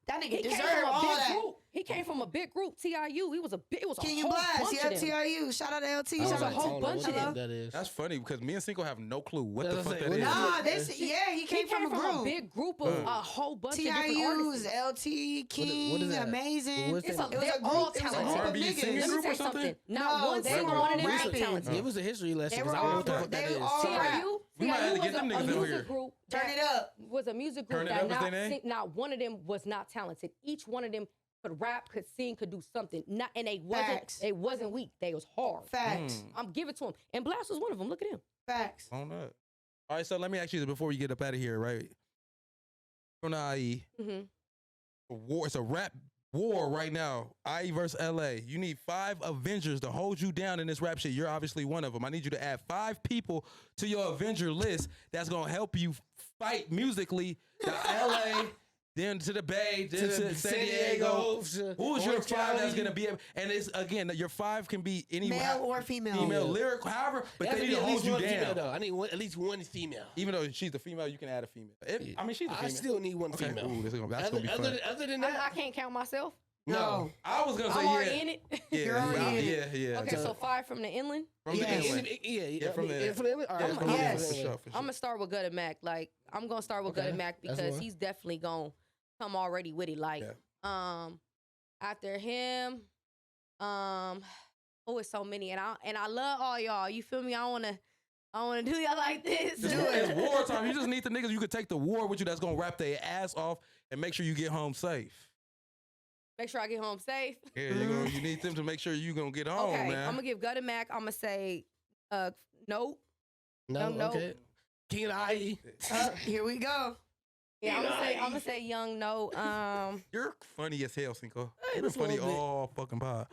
S2: that nigga
S4: He came
S2: deserve
S4: from a
S2: all
S4: big
S2: that.
S4: group. He came from a big group. TIU. It was a
S2: King
S4: whole
S2: and Blast,
S4: bunch
S2: yeah,
S4: of them.
S2: TRU. Shout out to LT.
S3: I
S4: was
S2: Shout
S4: a
S2: out
S3: don't
S4: whole
S3: know
S4: bunch
S3: what
S4: of them.
S3: that is.
S1: That's funny because me and Cinco have no clue what the
S3: That's
S1: fuck
S3: what
S1: that
S3: I'm
S1: is.
S3: saying.
S2: Nah,
S3: That's-
S2: this he came from a group.
S4: big group of a whole bunch of different
S2: TIU's,
S4: artists.
S2: LT, King,
S3: what is that?
S2: Amazing.
S3: What's
S4: It's
S3: that?
S2: It was
S4: they're
S2: a
S4: all
S2: group. It was a
S4: talented.
S2: group of
S1: R&B singing
S2: niggas.
S4: Let me
S1: group
S4: tell
S1: or
S4: you
S1: something?
S4: something. Not
S2: No,
S4: one
S2: they
S4: single
S2: were
S4: one of them
S2: all
S4: is
S2: rapping.
S4: talented.
S3: Give us a history lesson.
S2: They
S3: 'cause
S2: were
S3: I don't know
S2: all-
S3: what the fuck
S2: they
S3: that is.
S2: all
S3: Sorry.
S2: rap.
S4: TIU,
S1: We might have to
S4: TIU
S1: get them
S4: was a
S1: niggas over
S4: music
S1: here.
S4: group.
S2: Turn it up.
S4: Was a music group
S1: Turn It
S4: that
S1: Up is their name?
S4: not one of them was not talented. Each one of them could rap, could sing, could do something. Not and
S2: Facts.
S4: they wasn't weak. They was hard.
S2: Facts.
S4: I'm giving to him. And Blast was one of them. Look at him.
S2: Facts.
S1: On up. All right, so let me ask you this before we get up out of here, right? From the IE,
S4: hmm
S1: war. It's a rap war right now. IE versus LA. You need 5 Avengers to hold you down in this rap shit. You're obviously one of them. I need you to add 5 people to your Avenger list that's gonna help you fight musically. The LA, then to the Bay, then to San Diego. Who's your 5 that's gonna be able? And it's again, your 5 can be any
S2: Male or female.
S1: female, lyric, however, but they need to
S3: at
S1: hold
S3: least
S1: you
S3: one female,
S1: down.
S3: though. I need at least one female.
S1: Even though she's a female, you can add a female. I mean, she's a female.
S3: I still need one
S1: Okay.
S3: female.
S1: Ooh, that's gonna be fun.
S3: Other than
S4: I
S3: that,
S4: can't count myself.
S2: No.
S1: I was gonna say
S4: I'm already
S1: yeah.
S4: in it.
S1: Yeah,
S2: You're already
S1: yeah,
S2: in
S1: yeah, yeah.
S4: Okay,
S1: So-
S4: so 5 from the inland.
S1: from the
S2: Yes.
S1: inland.
S3: yeah,
S1: from the-
S3: from the inland. All
S1: Yeah,
S3: right,
S1: from the
S2: Yes.
S1: inland, for sure, for
S4: I'm
S1: sure.
S4: gonna start with Gutta Mac. Like I'm gonna start with
S3: Okay,
S4: Gutta Mac
S3: that's
S4: because
S3: one.
S4: he's definitely gonna come already with it. Like after him, oh, it's so many, and I love all y'all. You feel me? I wanna do y'all like this.
S1: It's wartime. You just need the niggas you could take the war with you that's gonna rap their ass off and make sure you get home safe.
S4: Make sure I get home safe.
S1: Yeah, you need them to make sure you gonna get home,
S4: Okay,
S1: man.
S4: I'm gonna give Gutta Mac. I'm gonna say, no.
S3: No,
S4: No.
S3: okay. King of the IE.
S2: Here we go.
S4: Yeah, I'm gonna say young no.
S1: You're funny as hell, Cinco.
S3: Hey,
S1: You're
S3: just a
S1: funny
S3: little bit.
S1: all fucking pod.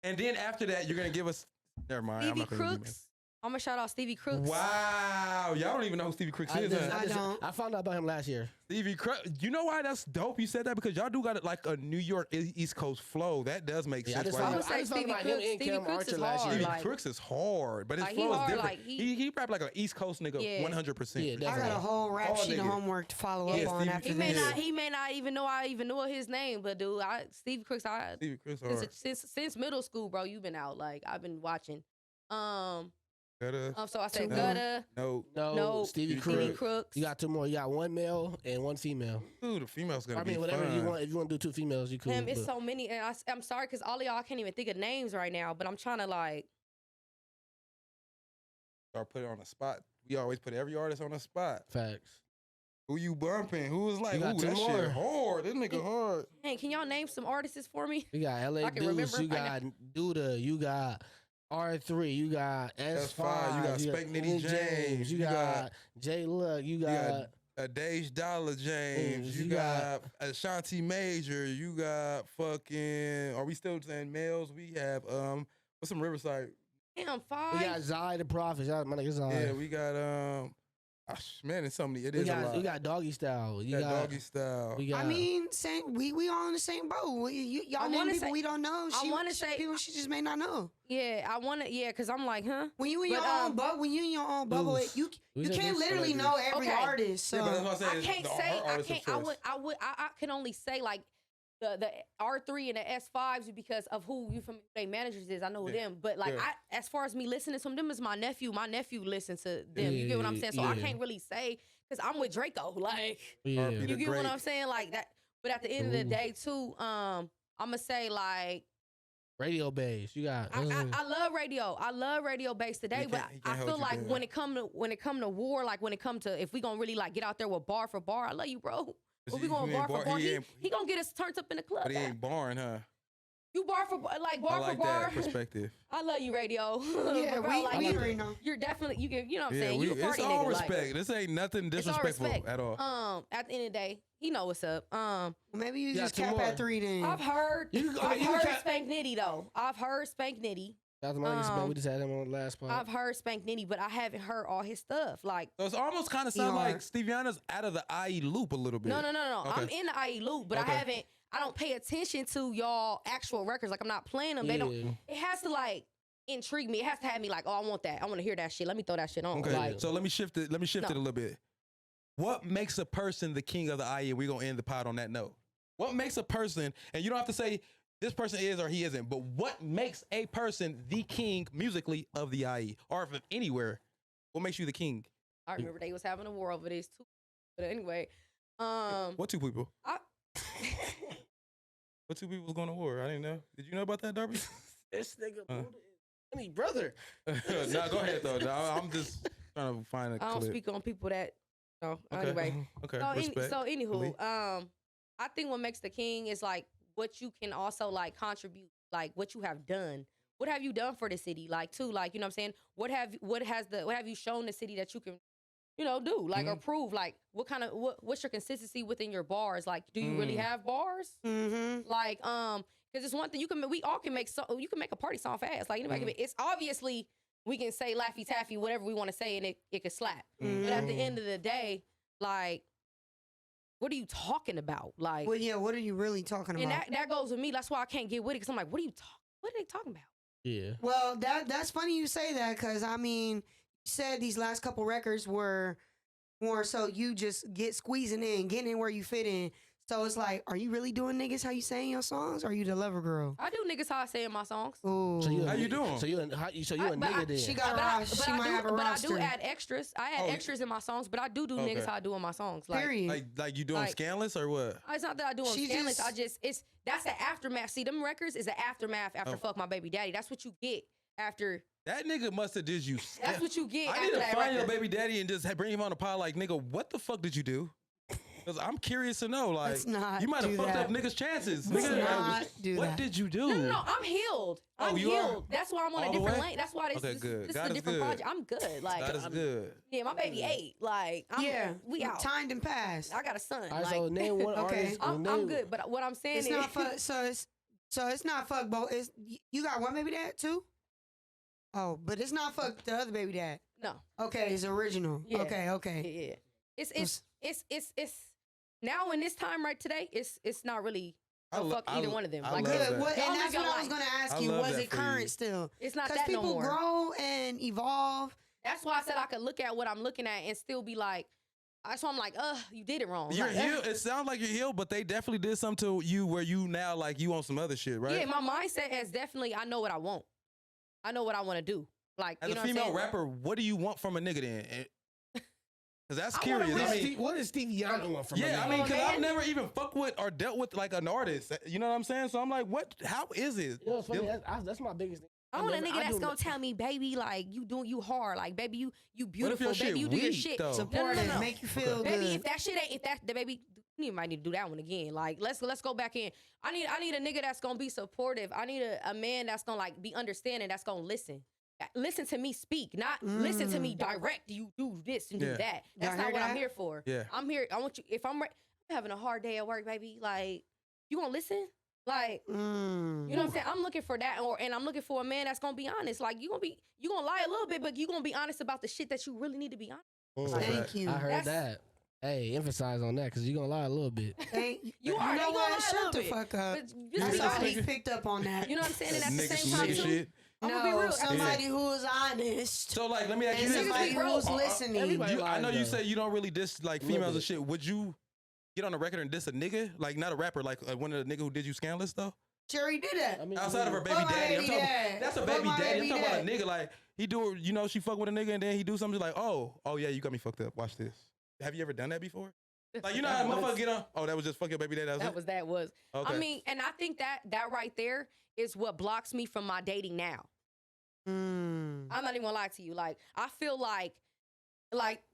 S1: And then after that, you're gonna give us. Never mind. I'm
S4: Phoebe
S1: not gonna do
S4: Crooks. I'm gonna shout out Stevie Crooks.
S1: Wow, y'all don't even know who Stevie Crooks is. Huh?
S3: I found out about him last year.
S1: Stevie Crooks. You know why that's dope? You said that because y'all do got like a New York East Coast flow. That does make sense.
S4: I would say Stevie Crooks is hard.
S1: Stevie Crooks is hard, but his flow is different. Like, he rap like an East Coast nigga, 100%.
S2: Yeah, I got a whole rap sheet of homework to follow up on after this.
S4: He may not even know I even knew his name, but dude, Stevie Crooks. Since middle school, bro, you've been out. Like I've been watching. So I said Gutta.
S3: No. Stevie Crooks. You got 2 more. You got 1 male and 1 female.
S1: Dude, the female's gonna be
S3: whatever
S1: fun.
S3: you want. If you want to do 2 females, you could.
S4: Damn, it's so many, and I'm sorry because all of y'all can't even think of names right now. But I'm trying to like.
S1: Start put it on the spot. We always put every artist on the spot.
S3: Facts.
S1: Who you bumping? Who was like, ooh, that
S3: more.
S1: shit hard. This nigga hard.
S4: Hey, can y'all name some artists for me?
S3: You got LA Deuce. You got Duda. You got R3, you got S5,
S1: you got Spank Nitty James,
S3: you got J Luck, you got
S1: Dage Dollar James, you got Ashanti Major, you got fucking. Are we still saying males? We have what's some Riverside?
S4: Damn, 5.
S3: We got Zai the Prophet. My nigga Zai.
S1: Yeah, we got man, it's so many. It is a lot.
S3: We got Doggy Style. You got
S1: Doggy Style.
S3: I
S2: mean, we all in the same boat. Y'all name people we don't know. I want to say people she just may not know.
S4: Yeah, I want to. Yeah, because I'm like, huh?
S2: When you in your own bubble, you can't literally know every artist. So
S1: I
S4: can't say. I can only say like the R3 and the S5s because of who you from their managers is. I know them, but like as far as me listening to them is my nephew. My nephew listens to them. You get what I'm saying? So I can't really say because I'm with Draco. Like you get what I'm saying? Like that. But at the end of the day, too, I'm gonna say like.
S3: Radio bass, you got.
S4: I love radio. I love radio bass today, but I feel like when it come to war, like when it come to if we gonna really like get out there with bar for bar, I love you, bro. If we going bar for bar, he gonna get us turned up in the club.
S1: But he ain't barring, huh?
S4: You bar for bar
S1: I like
S4: for bar.
S1: That perspective.
S4: I love you, radio.
S2: Yeah,
S4: bro,
S2: we already know.
S4: You're definitely you know what I'm saying.
S1: It's all respect. This ain't nothing disrespectful at all.
S4: At the end of the day, he know what's up.
S2: Maybe you just cap at 3 then.
S4: I've heard Spank Nitty though. I've heard Spank Nitty.
S3: That's my nigga Spank. We just had him on the last part.
S4: I've heard Spank Nitty, but I haven't heard all his stuff. Like
S1: so it's almost kind of sound like Steviana's out of the IE loop a little bit.
S4: No. Okay. I'm in the IE loop, but I don't pay attention to y'all actual records. Like I'm not playing them. They don't. It has to like intrigue me. It has to have me like, oh, I want that. I want to hear that shit. Let me throw that shit on.
S1: Okay.
S4: Like,
S1: so let me shift it. It a little bit. What makes a person the king of the IE? We're gonna end the pod on that note. What makes a person, and you don't have to say this person is or he isn't, but what makes a person the king musically of the IE or if anywhere? What makes you the king?
S4: I remember they was having a war over this too. But anyway,
S1: what 2 people? What 2 people was going to war? I didn't know. Did you know about that, Darby?
S3: This nigga, any brother.
S1: No, go ahead though. No, I'm just trying to find a clip.
S4: I don't speak on people that. No.
S1: Okay.
S4: Anyway.
S1: Okay.
S4: So anywho, I think what makes the king is like what you can also like contribute, like what you have done. What have you done for the city? Like too, like you know what I'm saying. What have you shown the city that you can, do like or prove? Like what's your consistency within your bars? Like, do you really have bars?
S2: Mm-hmm.
S4: Like because it's one thing we all can make. So you can make a party song fast. Like anybody can it's obviously we can say Laffy Taffy whatever we want to say and it could slap.
S2: Mm-hmm.
S4: But at the end of the day, like. What are you talking about? Like,
S2: well, yeah, what are you really talking about?
S4: And that goes with me. That's why I can't get with it because I'm like, what are they talking about?
S3: Yeah.
S2: Well, that's funny you say that because I mean, you said these last couple records were more so you just get squeezing in, getting in where you fit in. So it's like, are you really doing niggas how you say in your songs? Or are you the lover girl?
S4: I do niggas how I say in my songs.
S2: Ooh.
S1: How you doing?
S3: So you a nigga then?
S2: She got a roster. She might have a roster.
S4: But I do add extras. I add extras in my songs, but I do niggas how I do in my songs. Like,
S2: period.
S1: Like you doing scandalous or what?
S4: It's not that I do them scandalous. That's the aftermath. See, them records is the aftermath after Fuck My Baby Daddy. That's what you get after.
S1: That nigga must have did you.
S4: That's what you get.
S1: I need to find your baby daddy and just bring him on the pod. Like, nigga, what the fuck did you do? Because I'm curious to know. Like, you might have fucked up niggas' chances. What did you do?
S4: No, I'm healed. I'm healed. That's why I'm on a different lane. That's why this is a different project. I'm good. Like,
S1: that is good.
S4: Yeah, my baby 8. Like, we out.
S2: Timed and passed.
S4: I got a son.
S3: All right, so name one artist.
S4: I'm good. But what I'm saying
S2: it's
S4: is,
S2: not fuck. So it's not fuck both. You got one baby dad too? Oh, but it's not fuck the other baby dad.
S4: No.
S2: Okay, it's original.
S4: Yeah.
S2: Okay.
S4: Yeah. It's now in this time right today, it's not really fuck either one of them.
S1: I
S4: Like,
S1: love
S2: Good.
S1: that.
S2: What,
S4: Y'all
S2: and that's
S4: live
S2: what
S4: your
S2: I was
S4: life.
S2: gonna ask
S1: I
S2: you.
S1: love
S2: Was
S1: that
S2: it
S1: for you.
S2: current still?
S4: it's not
S2: Because
S4: that no
S2: people
S4: more.
S2: grow and evolve.
S4: That's why I said I could look at what I'm looking at and still be like, so I'm like, you did it wrong.
S1: You're
S4: Like,
S1: healed. It sounds like you're healed, but they definitely did something to you where you now like you on some other shit, right?
S4: Yeah, my mindset is definitely I know what I want. I know what I want to do. Like,
S1: As
S4: you
S1: a
S4: know what I'm
S1: female
S4: saying?
S1: rapper, what do you want from a nigga then? Because that's
S4: I wanna
S1: curious.
S4: real-
S3: What is Steviana want from
S1: Yeah,
S3: a
S1: I
S3: nigga?
S1: mean, because
S4: man.
S1: I've never even fucked with or dealt with like an artist. You know what I'm saying? So I'm like, what? How is it?
S3: You know what's funny? That's my biggest thing.
S4: I want a
S3: never-
S4: nigga
S3: I
S4: that's
S3: do
S4: gonna
S3: not-
S4: tell me, baby, like you hard, like baby, you
S1: What if
S4: beautiful,
S1: your shit
S4: baby, you do your
S1: weak,
S4: shit.
S1: though?
S2: Supportive,
S4: no.
S2: make you feel
S4: Baby,
S2: good.
S4: if that shit ain't, if that the baby, you might need to do that one again. Like let's go back in. I need a nigga that's gonna be supportive. I need a man that's gonna like be understanding. That's gonna listen. Listen to me speak, not listen to me direct. You do this and do
S1: Yeah.
S4: that. That's
S2: Y'all
S4: not
S2: hear
S4: what I'm
S2: that?
S4: here for.
S1: Yeah.
S4: I'm here. I want you. If I'm having a hard day at work, baby, like you gonna listen? Like you know what I'm saying? I'm looking for that, and I'm looking for a man that's gonna be honest. Like you gonna lie a little bit, but you gonna be honest about the shit that you really need to be honest.
S2: Thank you.
S3: I heard
S4: That's-
S3: that. Hey, emphasize on that because you're gonna lie a little bit.
S2: Thank you.
S4: You
S2: You
S4: are.
S2: know
S4: You gonna
S2: what?
S4: lie a
S2: Shut
S4: little
S2: the
S4: bit.
S2: fuck up.
S4: But you
S2: That's
S4: just
S2: all
S4: gotta-
S2: he picked up on that.
S4: You know what I'm saying? And at the
S1: Niggas,
S4: same time,
S1: nigga
S4: too,
S1: shit.
S4: I'm gonna be
S2: No,
S4: real.
S2: somebody who is honest
S1: So like, let me ask you
S2: and
S1: this.
S2: somebody
S4: bro.
S2: who's listening.
S3: everybody-
S1: I know you
S3: though.
S1: say you don't really diss like
S3: Little
S1: females and
S3: bit.
S1: shit. Would you get on the record and diss a nigga? Like not a rapper, like one of the nigga who did you scandalous though?
S2: Cherry did that.
S3: I mean,
S1: Outside of her baby
S2: Fuck my
S1: daddy, I'm
S2: baby
S1: talking.
S2: dad.
S1: That's a
S2: Fuck
S1: baby
S2: my
S1: daddy. I'm
S2: baby
S1: talking about a
S2: dad.
S1: nigga like he do. You know, she fuck with a nigga and then he do something like, oh yeah, you got me fucked up. Watch this. Have you ever done that before? Like you know how motherfuckers get on? Oh, that was just fuck your baby daddy.
S4: That was.
S1: Okay.
S4: I mean, and I think that right there is what blocks me from my dating now. I'm not even gonna lie to you. Like, I feel like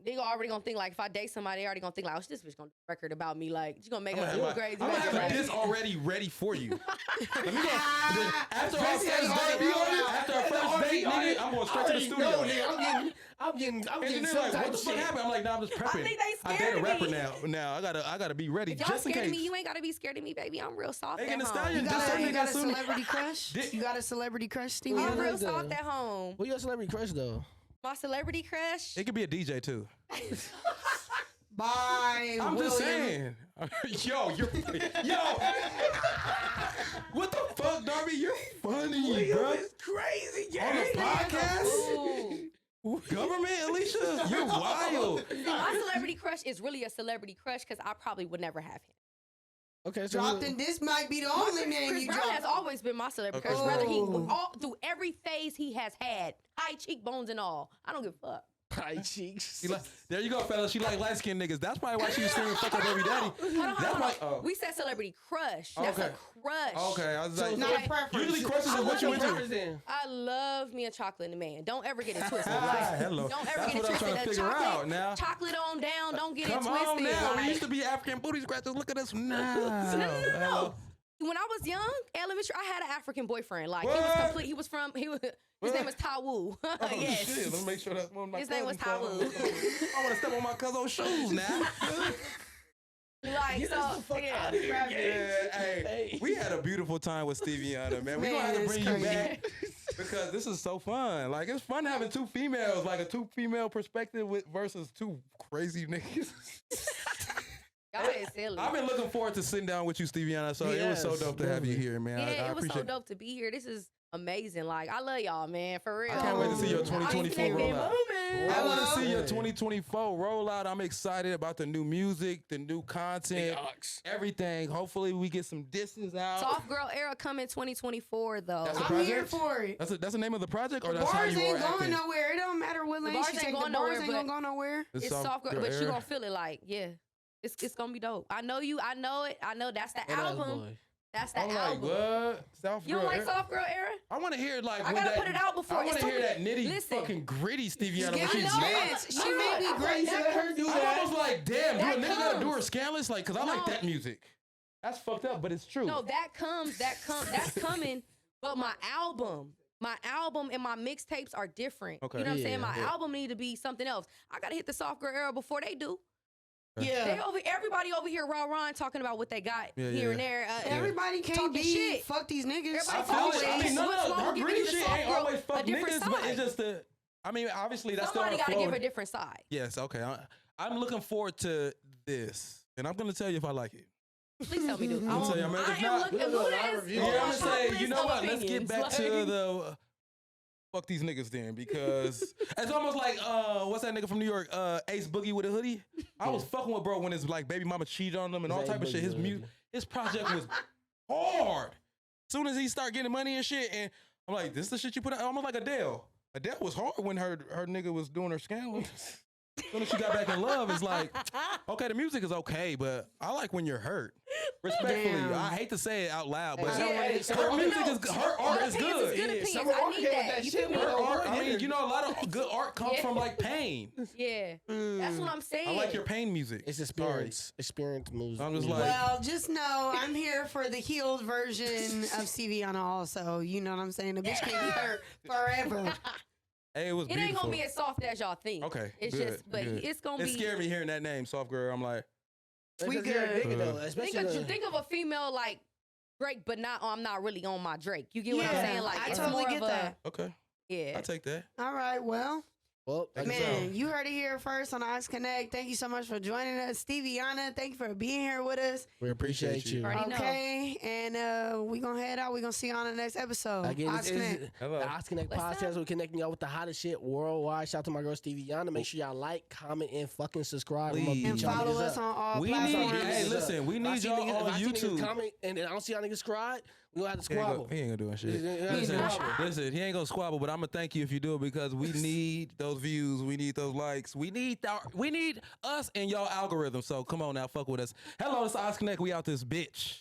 S4: they already gonna think like if I date somebody, they already gonna think like, oh, this bitch gonna do a record about me. Like, she gonna make
S1: I'm
S4: her
S1: gonna
S4: feel
S1: have,
S4: crazy.
S1: I'm gonna have
S4: Like,
S1: this already ready for you. Let me go. After our
S2: Jesse
S1: first
S2: has
S1: date,
S2: already rolled
S1: after our first date, nigga, I'm going straight to the studio.
S3: I'm getting
S1: And then they're like, what the fuck happened? I'm like, nah, I'm just prepping.
S4: think they
S1: I
S4: scared
S1: date a
S4: of
S1: rapper
S4: me.
S1: now. I gotta be ready
S4: if y'all
S1: just in
S4: scared
S1: case.
S4: of me, you ain't gotta be scared of me, baby. I'm real soft
S1: Megan
S4: at
S1: Thee
S4: home.
S1: Stallion,
S2: You
S1: Just
S2: got,
S1: that
S2: you
S1: nigga
S2: got a
S1: soon-
S2: celebrity crush?
S1: Did-
S2: You got a celebrity crush, Stevie?
S3: Yeah.
S4: I'm real
S3: Nigga.
S4: soft at home.
S3: Who your celebrity crush though?
S4: My celebrity crush.
S1: It could be a DJ too.
S2: Bye.
S1: I'm just
S2: William.
S1: saying. Yo. What the fuck, Darby? You're funny, bro.
S3: Crazy,
S1: On a podcast?
S4: Ooh.
S1: Government, Alicia? You're wild.
S4: My celebrity crush is really a celebrity crush because I probably would never have him.
S3: Okay, so
S2: Dropped in. This might be the only name
S4: Chris
S2: you
S4: Brown has
S2: dropped.
S4: always been my celebrity
S1: Okay.
S4: crush. Whether he
S2: Oh.
S4: all through every phase he has had, high cheekbones and all. I don't give a fuck.
S3: high cheeks.
S1: She like, there you go, fellas. She like light skinned niggas. That's probably why she was screaming fuck her baby daddy. That's why. Oh.
S4: We said celebrity crush. That's
S1: Okay.
S4: a crush.
S1: Okay, I was
S3: So
S1: like,
S2: Not
S4: Like,
S2: a preference.
S1: usually crushes
S4: I
S1: is what
S4: love
S1: you
S4: you.
S1: into.
S4: I love me a chocolate in a man. Don't ever get it twisted.
S1: Ah, hello.
S4: Don't ever
S1: That's
S4: get it
S1: what I'm
S4: twisted.
S1: trying to
S4: A
S1: figure
S4: chocolate,
S1: out now.
S4: chocolate on down. Don't get
S1: Come
S4: it twisted.
S1: on now. We
S4: Like,
S1: used to be African booty scratchers. Look at us now.
S4: no.
S1: Hello.
S4: When I was young, elementary, I had an African boyfriend. Like he was
S1: What?
S4: complete. He was from. His name was Tawu.
S1: Oh,
S4: Yes.
S1: shit. Let me make sure that's one of my
S4: His name was
S1: cousins.
S4: Tawu.
S1: I want to step on my cousin's shoes now.
S4: Like so. Yeah.
S1: Yeah, hey, we had a beautiful time with Steviana, man. We're going to have to
S2: Man,
S1: bring
S2: it's
S1: you
S2: crazy.
S1: back because this is so fun. Like, it's fun having two females, like a two female perspective versus two crazy niggas.
S4: Y'all is silly.
S1: I've been looking forward to sitting down with you, Steviana, so it was so
S3: Yes,
S1: dope to have you
S3: definitely.
S1: here, man.
S4: yeah,
S1: I
S4: it was so
S1: appreciate
S4: dope to be here. This is amazing. Like I love y'all, man. For real.
S1: I can't wait to see your
S2: Oh.
S1: 2024
S4: I ain't been
S1: rollout.
S4: moving.
S1: I want to
S2: Hello?
S1: see your 2024 rollout. I'm excited about the new music, the new content, everything. Hopefully, we get some disses out.
S4: Soft girl era coming 2024 though.
S1: That's a
S2: I'm here
S1: project?
S2: for it.
S1: That's the name of the project, or
S2: The
S1: that's how
S2: bars
S1: you are
S2: ain't going
S1: acting?
S2: nowhere. It don't matter what lane
S4: bars
S2: she
S4: ain't
S2: take. The
S4: going
S2: bars
S4: nowhere,
S2: ain't gonna go nowhere.
S1: The
S4: It's soft girl,
S1: girl
S4: but you
S1: era?
S4: gonna feel it like, yeah. It's gonna be dope. I know you. I know it. I know that's the album. That's the
S1: I'm like,
S4: album.
S1: what? Soft
S4: You
S1: girl
S4: don't like
S1: era?
S4: soft girl era?
S1: I want to hear like.
S4: I
S1: when
S4: gotta
S1: that,
S4: put it out before
S1: I want
S4: it's
S1: to hear
S4: too-
S1: that nitty
S4: Listen.
S1: fucking gritty Steviana when
S2: Give
S1: she's
S2: it a
S1: mad.
S2: chance. She may be great.
S3: Let her do
S1: I'm
S3: that.
S1: almost like, damn, do a
S4: That
S1: nigga gotta do her
S4: comes.
S1: scandalous? Like, cause I like
S4: No.
S1: that music. That's fucked up, but it's true.
S4: No, that's coming. But my album and my mixtapes are different.
S1: Okay.
S4: You know what I'm saying?
S3: Yeah,
S4: My
S1: yeah.
S4: album need to be something else. I gotta hit the soft girl era before they do.
S2: Yeah.
S4: Everybody over here, raw talking about what they got
S1: Yeah,
S4: here
S1: yeah.
S4: and there.
S2: Everybody can't
S4: talking
S2: be
S4: shit.
S2: fuck these niggas.
S4: Everybody
S1: I feel
S4: always-
S1: it. I mean, no,
S4: what's wrong
S1: her
S4: with giving
S1: greedy
S4: the
S1: shit
S4: soft
S1: ain't
S4: girl
S1: always
S4: a
S1: fuck
S4: different
S1: niggas, but
S4: side?
S1: it's just the. I mean, obviously that's
S4: Somebody
S1: still
S4: got to
S1: flow.
S4: give a different side.
S1: Yes, okay. I'm looking forward to this, and I'm gonna tell you if I like it.
S4: Please tell me, dude.
S1: I'll tell you, man, if
S4: I am
S1: not-
S4: looking.
S3: We'll do a
S4: Who
S3: live
S4: is?
S3: review.
S1: Yeah,
S3: Oh,
S1: I'm
S3: my
S1: gonna say,
S4: list
S1: you know
S4: of
S1: what? Let's get
S4: opinions,
S1: back to
S4: like-
S1: the fuck these niggas then, because it's almost like what's that nigga from New York? Ace Boogie with a hoodie. I was fucking with bro when his like baby mama cheated on him and all
S3: Ace
S1: type of shit.
S3: Boogie,
S1: His project was hard. Soon as he start getting money and shit, and I'm like, this is the shit you put out. Almost like Adele. Adele was hard when her nigga was doing her scandal. Soon as she got back in love, it's like, okay, the music is okay, but I like when you're hurt. Respectfully,
S2: Damn.
S1: I hate to say it out loud, but
S3: Yeah,
S1: her music is her art is good.
S4: Good
S3: Yeah,
S4: opinions.
S3: Summer
S4: I
S3: Walker
S4: need
S3: came with
S4: that.
S3: that
S4: You
S3: shit,
S4: feel me?
S3: man.
S1: Her art, I mean, you know, a lot of good art comes
S4: Yeah.
S1: from like pain.
S4: Yeah,
S2: Mm.
S4: that's what I'm saying.
S1: I like your pain music.
S3: It's experience. Experience moves.
S1: I'm just like-
S2: Well, just know I'm here for the healed version of Steviana also. You know what I'm saying? The bitch can't be hurt forever.
S1: Hey, it was
S4: It
S1: beautiful.
S4: ain't gonna be as soft as y'all think.
S1: Okay,
S4: It's
S1: good,
S4: just, but
S1: good.
S4: it's gonna
S1: It
S4: be.
S1: scared me hearing that name, soft girl. I'm like,
S2: We
S3: Because you're a
S2: good.
S3: nigga, though,
S1: Uh,
S3: especially
S4: Think of a female like Drake, but not. I'm not really on my Drake. You get what I'm
S2: Yeah,
S4: saying? Like
S2: I
S4: it's
S2: totally
S4: more
S2: get
S4: of
S2: that.
S1: okay,
S4: a yeah.
S1: I take that.
S2: All right, well,
S3: well,
S1: Thank you,
S2: man,
S1: so.
S2: you heard it here first on TheAuxConnect. Thank you so much for joining us. Steviana, thank you for being here with us.
S3: we appreciate
S1: Appreciate you.
S3: you.
S4: Already know.
S2: Okay, and we gonna head out. We gonna see you on the next episode.
S3: Again, this
S2: TheAuxConnect.
S3: is
S1: Hello.
S3: the TheAuxConnect
S4: What's
S3: podcast.
S4: up?
S3: We're connecting y'all with the hottest shit worldwide. Shout out to my girl Steviana. Make sure y'all like, comment, and fucking subscribe. I'm gonna
S1: Please.
S3: beat
S2: And
S3: y'all
S2: follow
S3: niggas
S2: us
S3: up.
S2: on all
S1: We need-
S2: platforms.
S1: hey, listen, we
S3: If I
S1: need
S3: see
S1: y'all
S3: niggas-
S1: on
S3: if I see niggas
S1: YouTube.
S3: comment and I don't see y'all niggas subscribe, we gonna have to
S1: He ain't,
S3: squabble.
S1: he ain't gonna do that shit.
S3: Yeah,
S1: Listen,
S3: yeah.
S1: listen, he ain't gonna squabble, but I'm gonna thank you if you do it because we need those views, we need those likes, we need us and y'all algorithm. So come on now, fuck with us. Hello, it's TheAuxConnect. We out this bitch.